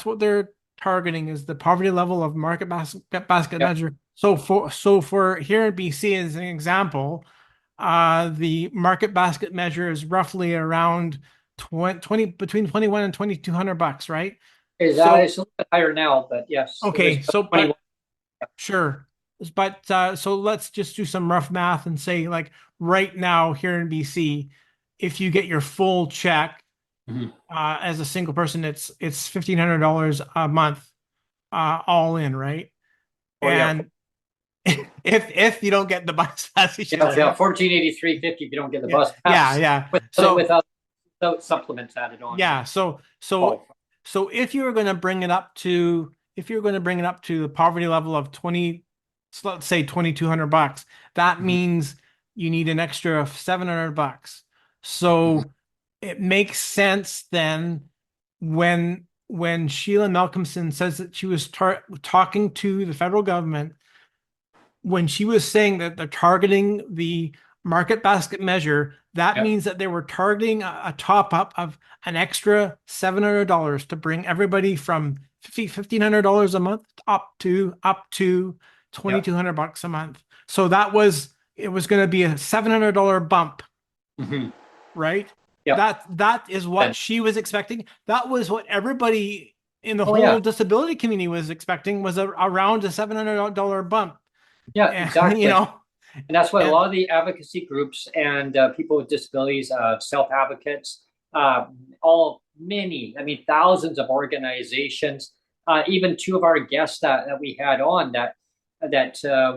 C: what they're targeting, is the poverty level of market basket measure. So for here in BC as an example, the market basket measure is roughly around 20 between $2,100 and $2,200, right?
B: It's a little bit higher now, but yes.
C: Okay, sure. so let's just do some rough math and say, like, right now here in BC, if you get your full check as a single person, it's $1,500 a month, all in, right?
B: Oh yeah.
C: And if you don't get the bus pass,
B: Yeah, 1483.50 if you don't get the bus
C: yeah,
B: pass.
C: yeah.
B: Without supplements added on.
C: Yeah, so if you were going to bring it up to the poverty level of 20, so let's say $2,200, that means you need an extra $700. So it makes sense then when Sheila Malcolmson says that she was talking to the federal government, when she was saying that they're targeting the market basket measure, that means that they were targeting a top up of an extra $700 to bring everybody from $1,500 a month up to $2,200 a month. So it was going to be a $700 bump, right?
B: Yeah.
C: That is what she was expecting. That was what everybody in the whole disability community was expecting, was around a $700 bump.
B: Yeah, exactly.
C: You know,
B: and that's what a lot of the advocacy groups and people with disabilities, self-advocates, thousands of organizations, even two of our guests that we had on that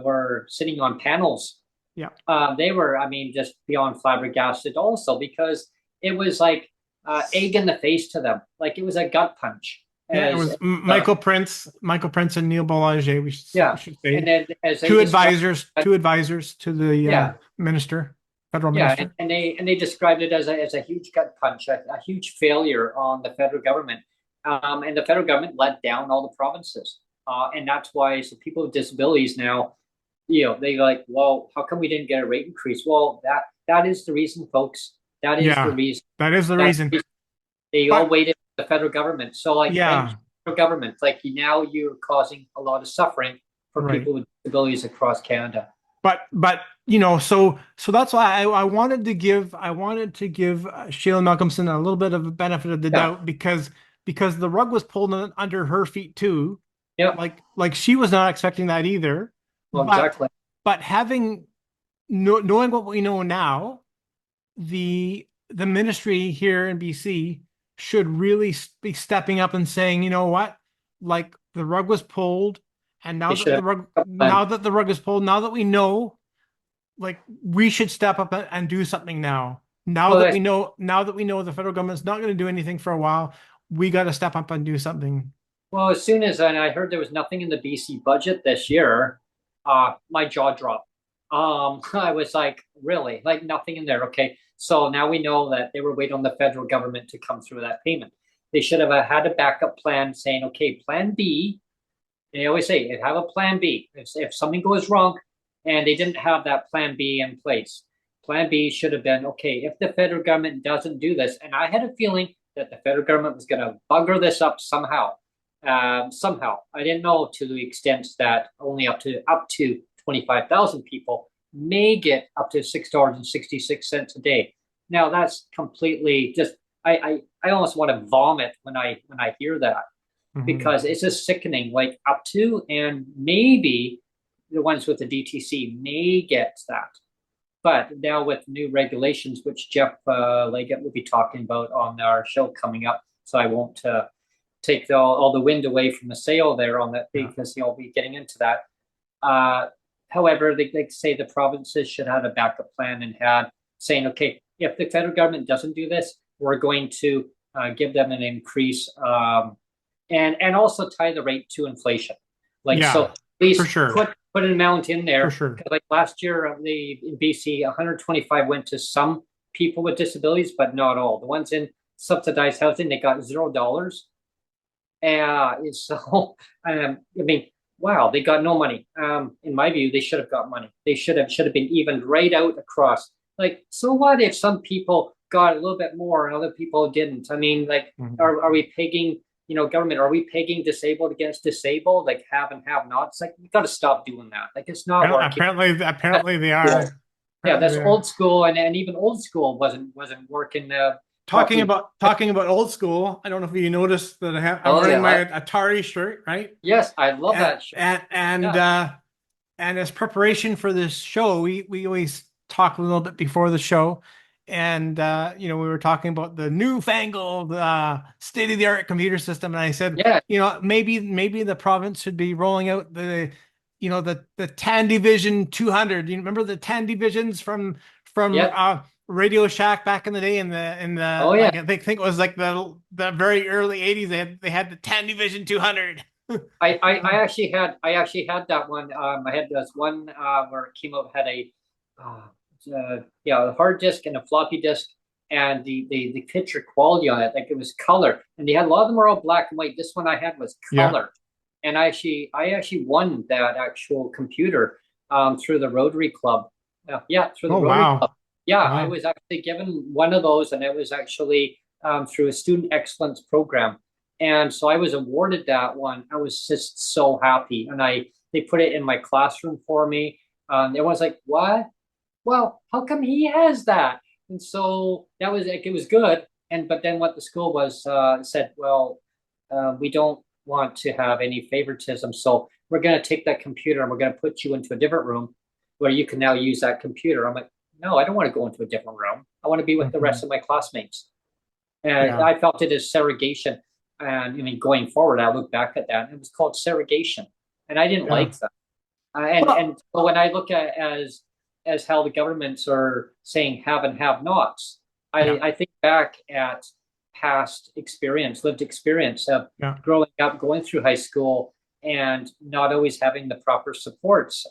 B: were sitting on panels.
C: Yeah.
B: They were, just beyond flabbergasted also, because it was like egg in the face to them. Like it was a gut punch.
C: Yeah, it was Michael Prince and Neil Matheson. We should say.
B: And then as
C: two advisors to the minister, federal minister.
B: and they described it as a huge gut punch, a huge failure on the federal government, and the federal government let down all the provinces, and that's why people with disabilities now, they like, well, how come we didn't get a rate increase? Well, that is the reason, folks. That is the reason.
C: That is the reason.
B: They all waited for the federal government. So like, federal government, like now you're causing a lot of suffering for people with disabilities across Canada.
C: But so that's why I wanted to give Sheila Malcolmson a little bit of a benefit of the doubt, because the rug was pulled under her feet too.
B: Yeah.
C: Like she was not expecting that either.
B: Well, exactly.
C: But knowing what we know now, the ministry here in BC should really be stepping up and saying, you know what, like the rug was pulled, and now that the rug is pulled, now that we know, like we should step up and do something now. Now that we know the federal government's not going to do anything for a while, we got to step up and do something.
B: Well, as soon as I heard there was nothing in the BC budget this year, my jaw dropped. I was like, really? Like nothing in there? Okay. So now we know that they were waiting on the federal government to come through that payment. They should have had a backup plan saying, okay, plan B. They always say, have a plan B. If something goes wrong, and they didn't have that plan B in place. Plan B should have been, okay, if the federal government doesn't do this, and I had a feeling that the federal government was going to bugger this up somehow. Somehow. I didn't know to the extent that only up to 25,000 people may get up to $6.66 a day. Now that's completely just, I almost want to vomit when I hear that, because it's just sickening. Like up to, and maybe the ones with the DTC may get that, but now with new regulations, which Jeff Leggett will be talking about on our show coming up, so I won't take all the wind away from the sail there on that, because we'll be getting into that. However, they say the provinces should have a backup plan and saying, okay, if the federal government doesn't do this, we're going to give them an increase, and also tie the rate to inflation. So at least put an amount in there. For sure. Like last year, in BC, 125 went to some people with disabilities, but not all. The ones in subsidized housing, they got $0. So wow, they got no money. In my view, they should have got money. They should have been evened right out across. Like, so what if some people got a little bit more and other people didn't? I mean, like, are we pegging, government, are we pegging disabled against disabled, like have and have nots? Like, we got to stop doing that. Like, it's not working.
C: Apparently they are.
B: Yeah, that's old school, and even old school wasn't working.
C: Talking about old school, I don't know if you noticed that I'm wearing my Atari shirt, right?
B: Yes, I love that shirt.
C: And as preparation for this show, we always talk a little bit before the show. And, we were talking about the newfangled state-of-the-art computer system. And I said,
B: Yeah.
C: maybe the province should be rolling out the Tandyvision 200. You remember the Tandyvisions from
B: Yeah.
C: RadioShack back in the day
B: Oh yeah.
C: like I think it was like the very early 80s. They had the Tandyvision 200.
B: I actually had that one. I had this one where it came out, had a hard disk and a floppy disk, and the picture quality on it, like it was color, and they had a lot of them were all black and white. This one I had was color, and I actually won that actual computer through the Rotary Club. Through the Rotary Club. Yeah,
C: wow.
B: I was actually given one of those, and it was actually through a student excellence program. And so I was awarded that one. I was just so happy. And they put it in my classroom for me. Everyone's like, what? Well, how come he has that? And so that was like, it was good. But then what the school was said, well, we don't want to have any favoritism. So we're going to take that computer and we're going to put you into a different room where you can now use that computer. I'm like, no, I don't want to go into a different room. I want to be with the rest of my classmates. And I felt it as segregation. And I mean, going forward, I look back at that, and it was called segregation, and I didn't like that. And so when I look at as how the governments are saying have and have nots, I think back at past experience, lived experience of growing up, going through high school, and not always having the proper supports.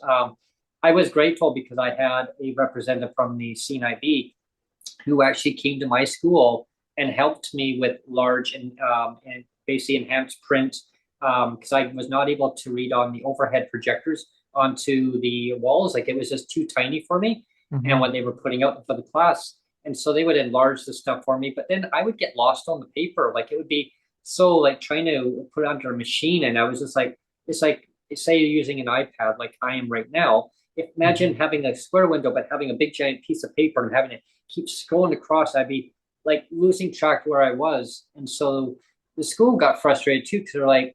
B: I was grateful because I had a representative from the CNIB who actually came to my school and helped me with large and basically enhanced print because I was not able to read on the overhead projectors onto the walls. Like it was just too tiny for me and what they were putting out for the class. And so they would enlarge the stuff for me, but then I would get lost on the paper. Like it would be so like trying to put it under a machine. And I was just like, it's like, say you're using an iPad like I am right now. Imagine having a square window, but having a big giant piece of paper and having to keep scrolling across. I'd be like losing track where I was. And so the school got frustrated too, because they're like,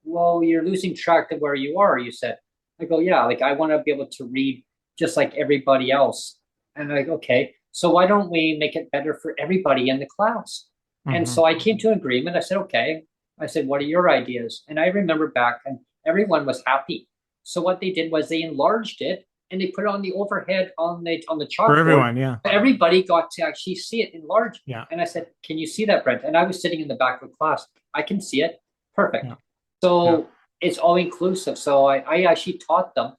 B: well, you're losing track of where you are, you said. I go, yeah, like I want to be able to read just like everybody else. And I'm like, okay, so why don't we make it better for everybody in the class? And so I came to an agreement. I said, okay. I said, what are your ideas? And I remember back and everyone was happy. So what they did was they enlarged it and they put it on the overhead on the chalkboard.
C: For everyone, yeah.
B: Everybody got to actually see it enlarged.
C: Yeah.
B: And I said, can you see that, Brent? And I was sitting in the back of the class. I can see it. Perfect. Yeah. So it's all inclusive. So I actually taught them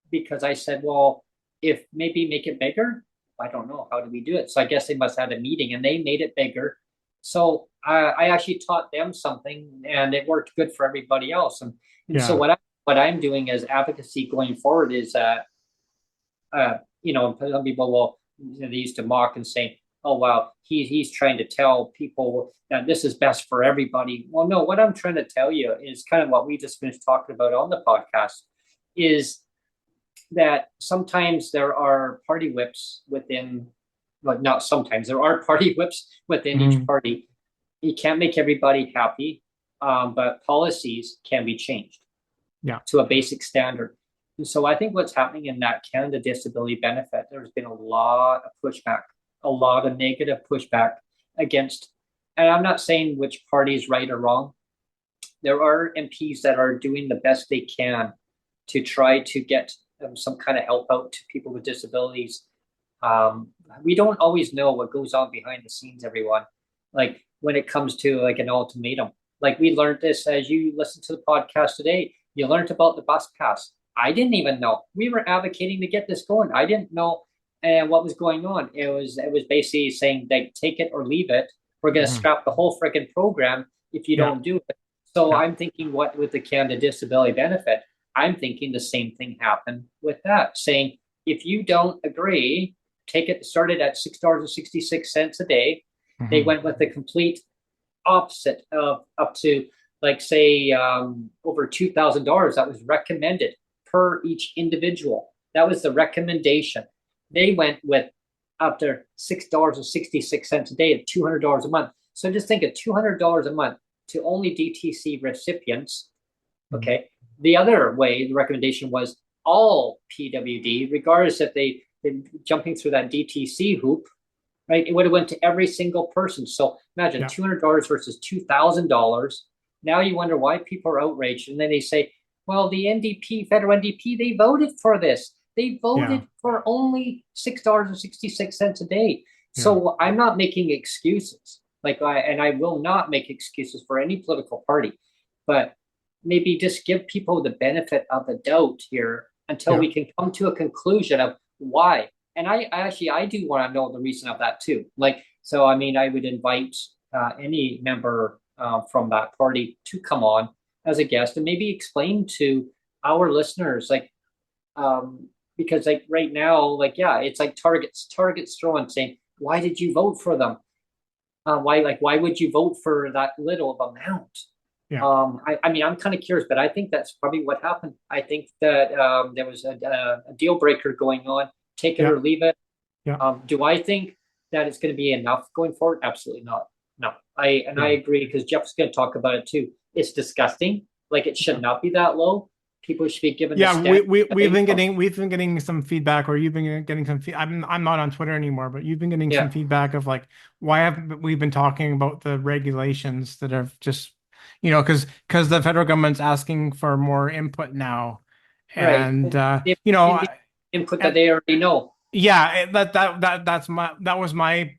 B: because I said, well, if maybe make it bigger. I don't know. How do we do it? So I guess they must have had a meeting and they made it bigger. So I actually taught them something and it worked good for everybody else. And so what I'm doing as advocacy going forward is that, some people will, they used to mock and say, oh, wow, he's trying to tell people that this is best for everybody. Well, no, what I'm trying to tell you is kind of what we just finished talking about on the podcast is that sometimes there are party whips within, well, not sometimes, there are party whips within each party. You can't make everybody happy, but policies can be changed to a basic standard. And so I think what's happening in that Canada Disability Benefit, there's been a lot of pushback, a lot of negative pushback against, and I'm not saying which party is right or wrong. There are MPs that are doing the best they can to try to get some kind of help out to people with disabilities. We don't always know what goes on behind the scenes, everyone. Like when it comes to like an ultimatum, like we learned this as you listened to the podcast today, you learned about the bus pass. I didn't even know. We were advocating to get this going. I didn't know what was going on. It was basically saying like take it or leave it. We're going to scrap the whole freaking program if you don't do it. So I'm thinking what with the Canada Disability Benefit, I'm thinking the same thing happened with that, saying if you don't agree, take it started at $6.66 a day. They went with the complete opposite of up to like say over $2,000 that was recommended per each individual. That was the recommendation. They went with up to $6.66 a day at $200 a month. So just think of $200 a month to only DTC recipients. Okay. The other way, the recommendation was all PWD, regardless if they've been jumping through that DTC hoop, right? It would have went to every single person. So imagine $200 versus $2,000. Now you wonder why people are outraged. And then they say, well, the NDP, federal NDP, they voted for this. They voted for only $6.66 a day. So I'm not making excuses. And I will not make excuses for any political party, but maybe just give people the benefit of the doubt here until we can come to a conclusion of why. And I do want to know the reason of that too. So I mean, I would invite any member from that party to come on as a guest and maybe explain to our listeners, because right now, it's like targets throwing, saying, why did you vote for them? Why would you vote for that little of amount? I mean, I'm kind of curious, but I think that's probably what happened. I think that there was a deal breaker going on. Take it or leave it. Do I think that it's going to be enough going forward? Absolutely not. No, I agree, because Jeff's going to talk about it too. It's disgusting. It should not be that low. People should be given.
C: We've been getting some feedback, or you've been getting some. I'm not on Twitter anymore, but you've been getting some feedback of why haven't we been talking about the regulations that have just, because the federal government's asking for more input now, and
B: input that they already know.
C: Yeah, that was my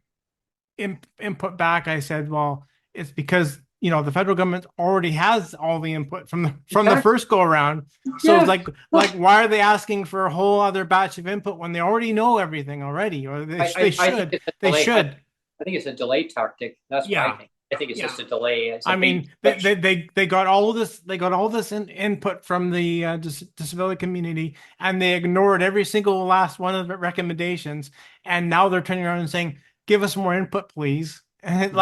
C: input back. I said, well, it's because the federal government already has all the input from the first go around. So it's why are they asking for a whole other batch of input when they already know everything already? Or they should. I think
B: it's a delay tactic. That's what I think. I think it's just a delay.
C: They got all this. They got all this input from the disability community, and they ignored every single last one of the recommendations. And now they're turning around and saying, "Give us more input, please." And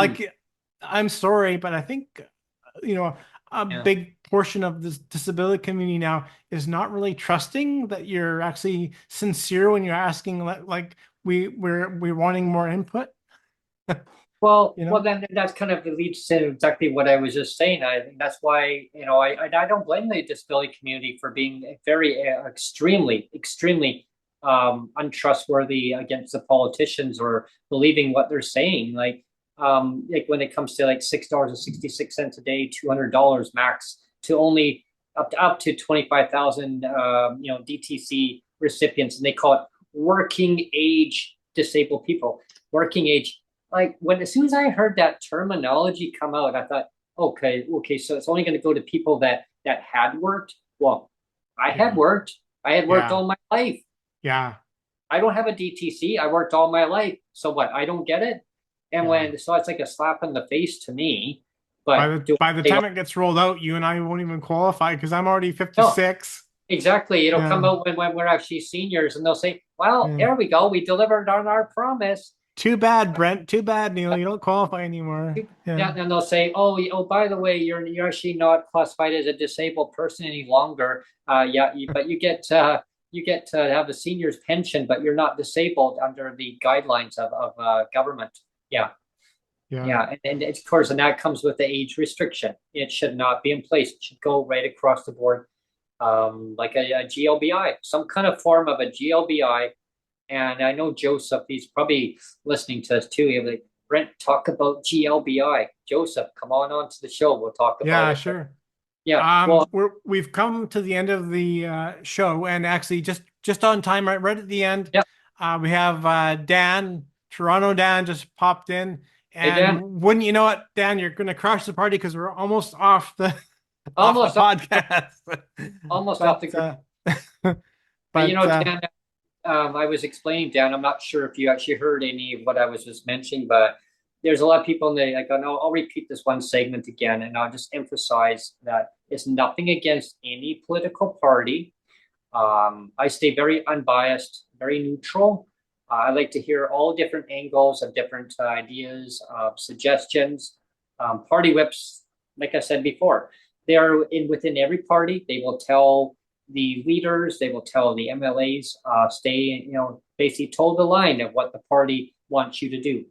C: I'm sorry, but I think a big portion of this disability community now is not really trusting that you're actually sincere when you're asking, we're wanting more input.
B: Well, then that's kind of leads to exactly what I was just saying. I think that's why, I don't blame the disability community for being very extremely untrustworthy against the politicians, or believing what they're saying. When it comes to $6.66 a day, $200 max, to only up to 25,000 DTC recipients, and they call it working age disabled people. Working age. As soon as I heard that terminology come out, I thought, okay, so it's only going to go to people that had worked. Well, I had worked. I had worked all my life.
C: Yeah.
B: I don't have a DTC. I worked all my life. So what? I don't get it. And so it's like a slap in the face to me. But
C: by the time it gets rolled out, you and I won't even qualify, because I'm already 56.
B: No, exactly. It'll come out when we're actually seniors, and they'll say, well, there we go. We delivered on our promise.
C: Too bad, Brent. Too bad, Neil. You don't qualify anymore.
B: And they'll say, oh, by the way, you're actually not classified as a disabled person any longer. But you get to have a senior's pension, but you're not disabled under the guidelines of government. And of course, and that comes with the age restriction. It should not be in place. It should go right across the board, like a GLBI, some kind of form of a GLBI. And I know Joseph, he's probably listening to us too. He'll be like, Brent, talk about GLBI. Joseph, come on to the show. We'll talk about it.
C: Yeah, sure. Yeah. We've come to the end of the show, and actually just on time, right at the end. We have Dan, Toronto Dan, just popped in. And
B: hey, Dan.
C: Wouldn't you know it, Dan, you're going to crush the party, because we're almost off the podcast.
B: Almost off the grid. But Dan, I was explaining, Dan, I'm not sure if you actually heard any of what I was just mentioning, but there's a lot of people in I'll repeat this one segment again, and I'll just emphasize that it's nothing against any political party. I stay very unbiased, very neutral. I like to hear all different angles of different ideas, suggestions. Party whips, like I said before, they are within every party. They will tell the leaders, they will tell the MLAs, stay, basically toe the line of what the party wants you to do.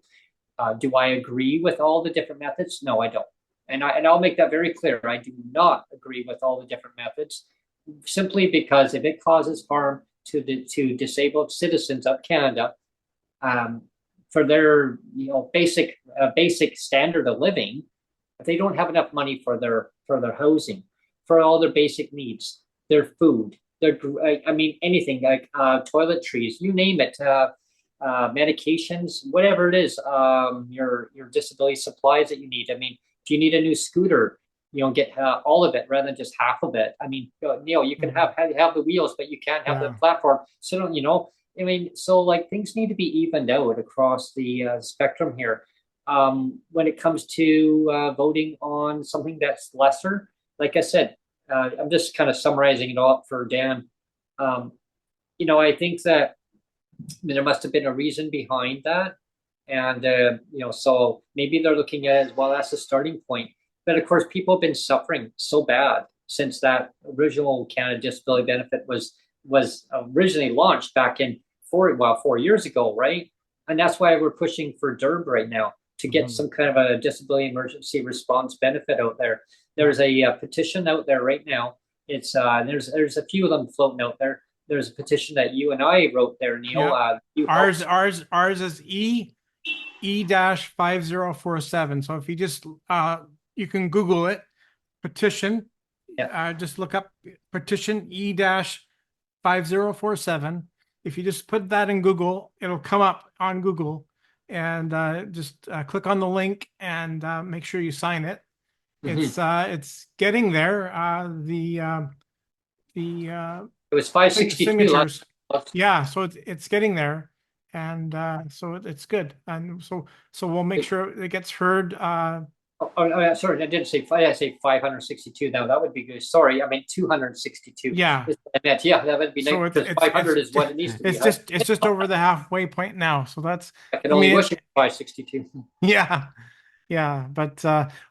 B: Do I agree with all the different methods? No, I don't. And I'll make that very clear. I do not agree with all the different methods. simply because if it causes harm to disabled citizens of Canada, for their basic standard of living, if they don't have enough money for their housing, for all their basic needs, their food, their anything like toiletries, you name it, medications, whatever it is, your disability supplies that you need. I mean, if you need a new scooter, get all of it rather than just half of it. I mean, Neil, you can have the wheels, but you can't have the platform. So I mean, so like things need to be evened out across the spectrum here. When it comes to voting on something that's lesser, like I said, I'm just kind of summarizing it all up for Dan. I think that there must have been a reason behind that. And, so maybe they're looking at it as well as a starting point. But of course, people have been suffering so bad since that original Canada Disability Benefit was originally launched back in 4 years ago, right? And that's why we're pushing for DERB right now to get some kind of a disability emergency response benefit out there. There's a petition out there right now. It's there's a few of them floating out there. There's a petition that you and I wrote there, Neil.
C: Ours is E-5047. So if you just you can Google it, petition. Just look up petition E-5047. If you just put that in Google, it'll come up on Google, and just click on the link and make sure you sign it. It's getting there.
B: It was 562
C: signatures. Yeah, so it's getting there, and so it's good, and so we'll make sure it gets heard.
B: Sorry, I didn't say. I say 562 now. That would be good. Sorry, I meant 262.
C: Yeah,
B: that would be nice, because 500 is what it needs to be.
C: It's just over the halfway point now. So that's.
B: I can only wish it 562.
C: Yeah, but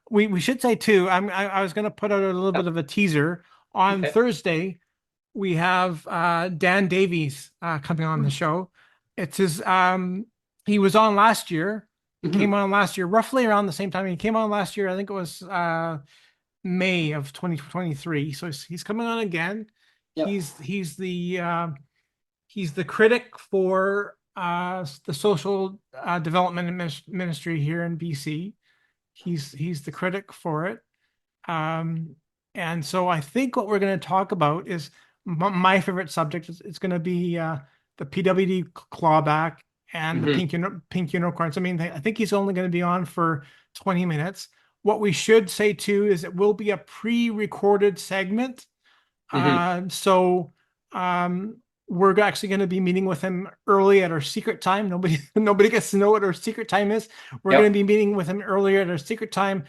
C: we should say too. I was going to put out a little bit of a teaser on Thursday. We have Dan Davies coming on the show. It's his. He was on last year. He came on last year, roughly around the same time. He came on last year. I think it was May of 2023. So he's coming on again. Yep. He's the critic for the social development ministry here in BC. He's the critic for it. And so I think what we're going to talk about is my favorite subject. It's going to be the PWD clawback and the pink unicorns. I mean, I think he's only going to be on for 20 minutes. What we should say too is it will be a pre-recorded segment. So we're actually going to be meeting with him early at our secret time. Nobody gets to know what our secret time is. We're going to be meeting with him earlier at our secret time,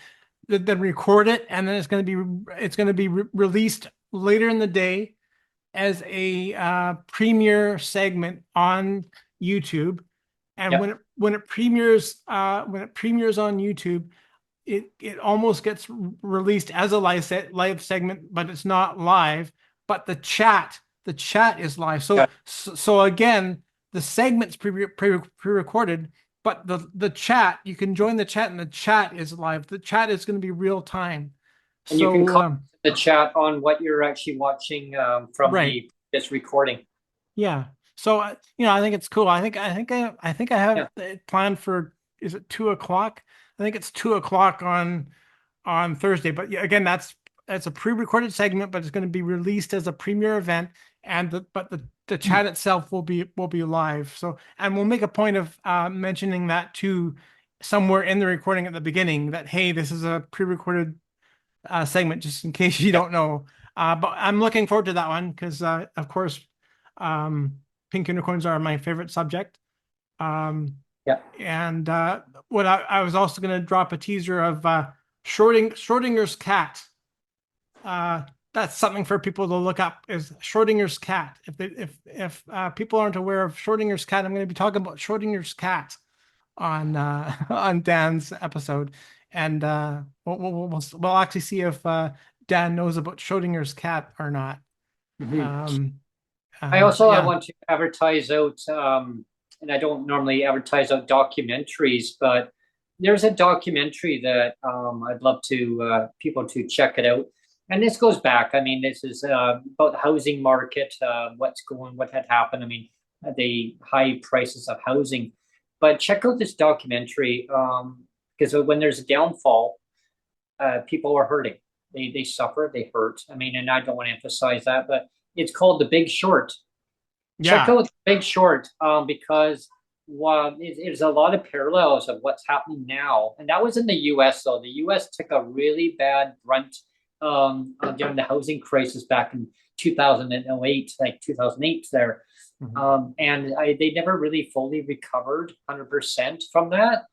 C: then record it, and then it's going to be released later in the day as a premiere segment on YouTube. And when it premieres on YouTube, it almost gets released as a live segment, but it's not live. But the chat is live. So again, the segment's pre-recorded, but the chat, you can join the chat, and the chat is live. The chat is going to be real time.
B: And you can comment the chat on what you're actually watching from this recording. Yeah.
C: So I think it's cool. I think I have it planned for, is it 2:00? I think it's 2:00 on Thursday. But again, that's a pre-recorded segment, but it's going to be released as a premiere event, and the chat itself will be live. So, and we'll make a point of mentioning that too somewhere in the recording at the beginning, that hey, this is a pre-recorded segment, just in case you don't know. But I'm looking forward to that one because of course pink unicorns are my favorite subject. And what I was also going to drop a teaser of Schrodinger's cat. That's something for people to look up, is Schrodinger's cat. If people aren't aware of Schrodinger's cat, I'm going to be talking about Schrodinger's cat on Dan's episode, and we'll actually see if Dan knows about Schrodinger's cat or not.
B: I want to advertise out, and I don't normally advertise out documentaries, but there's a documentary that I'd love to people to check it out. and this goes back. I mean, this is about the housing market, what had happened. I mean, the high prices of housing. But check out this documentary because when there's a downfall, people are hurting. They suffer, they hurt. I mean, and I don't want to emphasize that, but it's called The Big Short. Check out The Big Short because there's a lot of parallels of what's happening now. And that was in the U.S. though. The U.S. took a really bad brunt during the housing crisis back in 2008, like 2008 there. And they never really fully recovered 100% from that.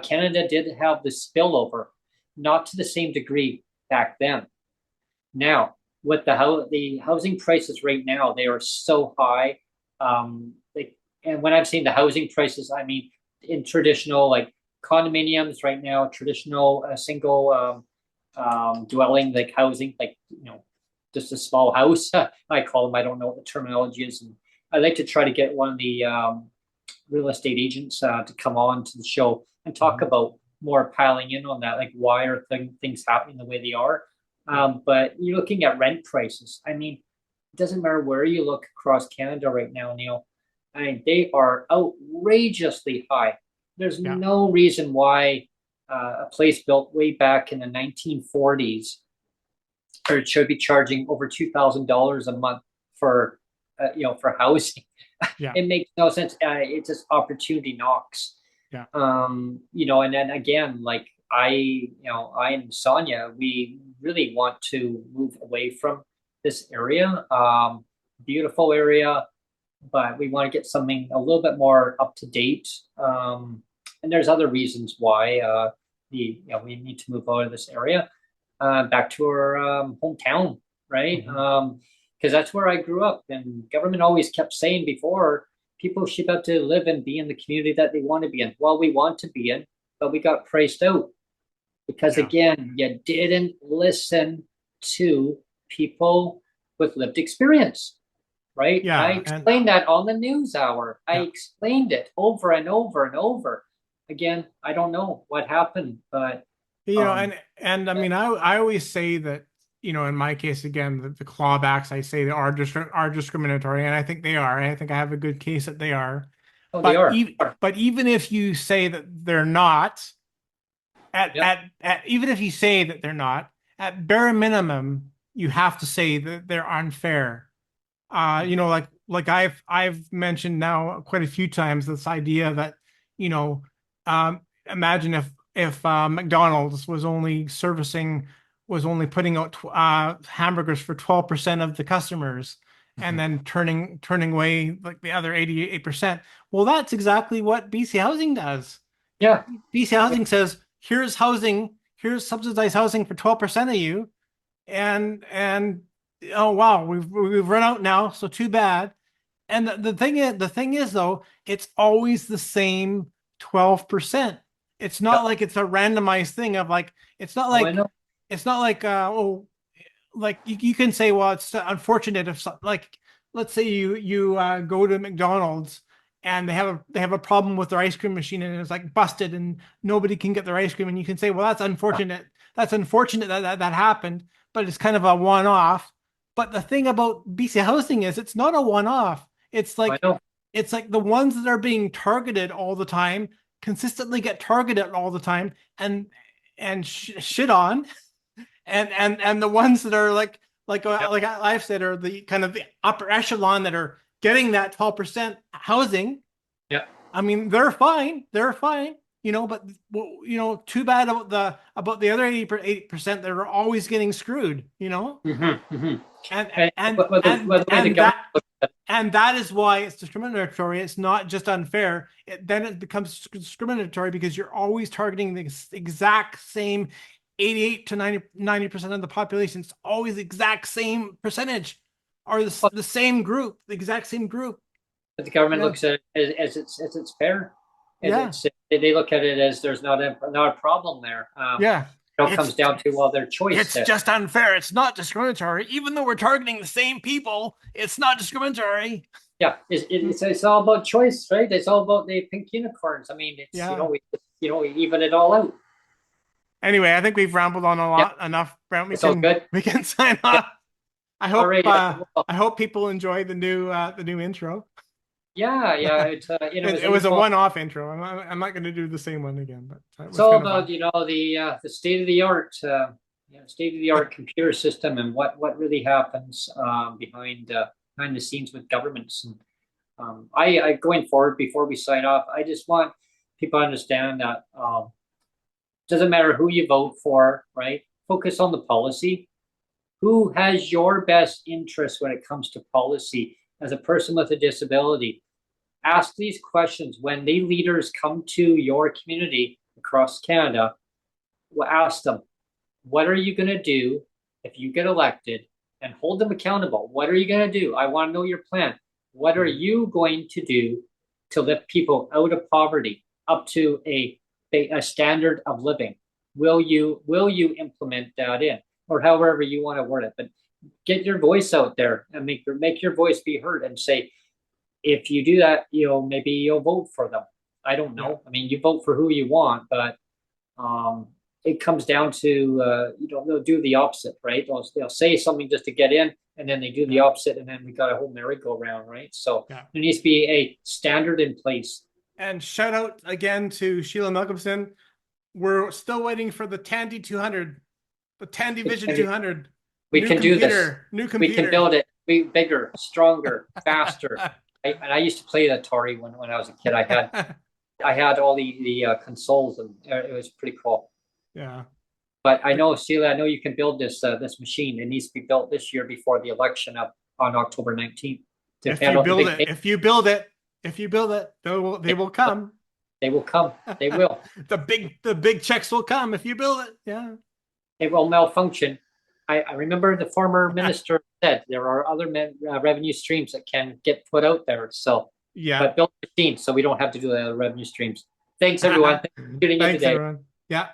B: Canada did have the spillover, not to the same degree back then. Now, with the housing prices right now, they are so high. And when I'm saying the housing prices, I mean in traditional like condominiums right now, traditional single dwelling like housing, like just a small house. I call them. I don't know what the terminology is, and I like to try to get one of the real estate agents to come on to the show and talk about more piling in on that, like why are things happening the way they are. But you're looking at rent prices. I mean, it doesn't matter where you look across Canada right now, Neil. I mean, they are outrageously high. There's no reason why a place built way back in the 1940s should be charging over $2,000 a month for for housing. It makes no sense. It's just opportunity knocks. And then again, like I and Sonia, we really want to move away from this area. Beautiful area, but we want to get something a little bit more up to date. And there's other reasons why we need to move out of this area, back to our hometown, right? Because that's where I grew up, and government always kept saying before people should be able to live and be in the community that they want to be in. Well, we want to be in, but we got priced out because again, you didn't listen to people with lived experience. Right? I explained that on the news hour. I explained it over and over and over. Again, I don't know what happened, but
C: and I mean, I always say that, in my case, again, the clawbacks, I say they are discriminatory, and I think they are. And I think I have a good case that they are.
B: But they are.
C: But even if you say that they're not, even if you say that they're not, at bare minimum, you have to say that they're unfair. Like I've mentioned now quite a few times this idea that, imagine if McDonald's was only putting out hamburgers for 12% of the customers and then turning away like the other 88%. Well, that's exactly what BC Housing does.
B: Yeah.
C: BC Housing says, here's subsidized housing for 12% of you. And oh wow, we've run out now, so too bad. And the thing is though, it's always the same 12%. It's not like it's a randomized thing of like, it's not like like you can say, well, it's unfortunate if like, let's say you go to McDonald's and they have a problem with their ice cream machine and it's like busted and nobody can get their ice cream, and you can say, well, that's unfortunate. That's unfortunate that happened, but it's kind of a one-off. But the thing about BC Housing is it's not a one-off. It's like the ones that are being targeted all the time consistently get targeted all the time and shit on, and the ones that are like I've said are the kind of the upper echelon that are getting that 12% housing.
B: Yeah,
C: I mean they're fine. But too bad about the other 80% that are always getting screwed. And that is why it's discriminatory. It's not just unfair. Then it becomes discriminatory because you're always targeting the exact same 88 to 90% of the population. It's always the exact same percentage, or the same group, the exact same group.
B: But the government looks at it as it's fair. They look at it as there's not a problem there. It comes down to their choice.
C: It's just unfair. It's not discriminatory, even though we're targeting the same people. It's not discriminatory.
B: Yeah, it's all about choice, right? It's all about the pink unicorns. I mean, it's we even it all out.
C: Anyway, I think we've rambled on a lot enough. Brent,
B: It's all good.
C: we can sign off. I hope
B: All right. Well,
C: I hope people enjoy the new intro.
B: yeah. It's
C: It was a one-off intro. I'm not going to do the same one again, but
B: it's all about the state of the art, state of the art computer system and what really happens behind the scenes with governments. And I going forward, before we sign off, I just want people to understand that doesn't matter who you vote for, right? Focus on the policy. Who has your best interest when it comes to policy as a person with a disability? Ask these questions when the leaders come to your community across Canada. Ask them, what are you going to do if you get elected, and hold them accountable? What are you going to do? I want to know your plan. What are you going to do to lift people out of poverty up to a standard of living? Will you implement that in? Or however you want to word it, but get your voice out there and make your voice be heard, and say, if you do that, maybe you'll vote for them. I don't know. Yeah. I mean, you vote for who you want, but it comes down to they'll do the opposite, right? They'll say something just to get in, and then they do the opposite, and then we got a whole merry-go-round, right? So there needs to be a standard in place.
C: And shout out again to Sheila Malcolmson. We're still waiting for the Tandy 200. The Tandyvision 200.
B: We can do this.
C: New computer.
B: We can build it. Be bigger, stronger, faster. And I used to play the Atari when I was a kid. I had all the consoles, and it was pretty cool.
C: Yeah.
B: But I know, Sheila, I know you can build this machine. It needs to be built this year before the election on October 19th.
C: If you build it, they will come.
B: They will come. They will.
C: The big checks will come if you build it. Yeah.
B: It will malfunction. I remember the former minister said there are other revenue streams that can get put out there. So
C: yeah,
B: but build a machine so we don't have to do the other revenue streams. Thanks, everyone. Thanks for tuning in today.
C: Everyone. Yeah.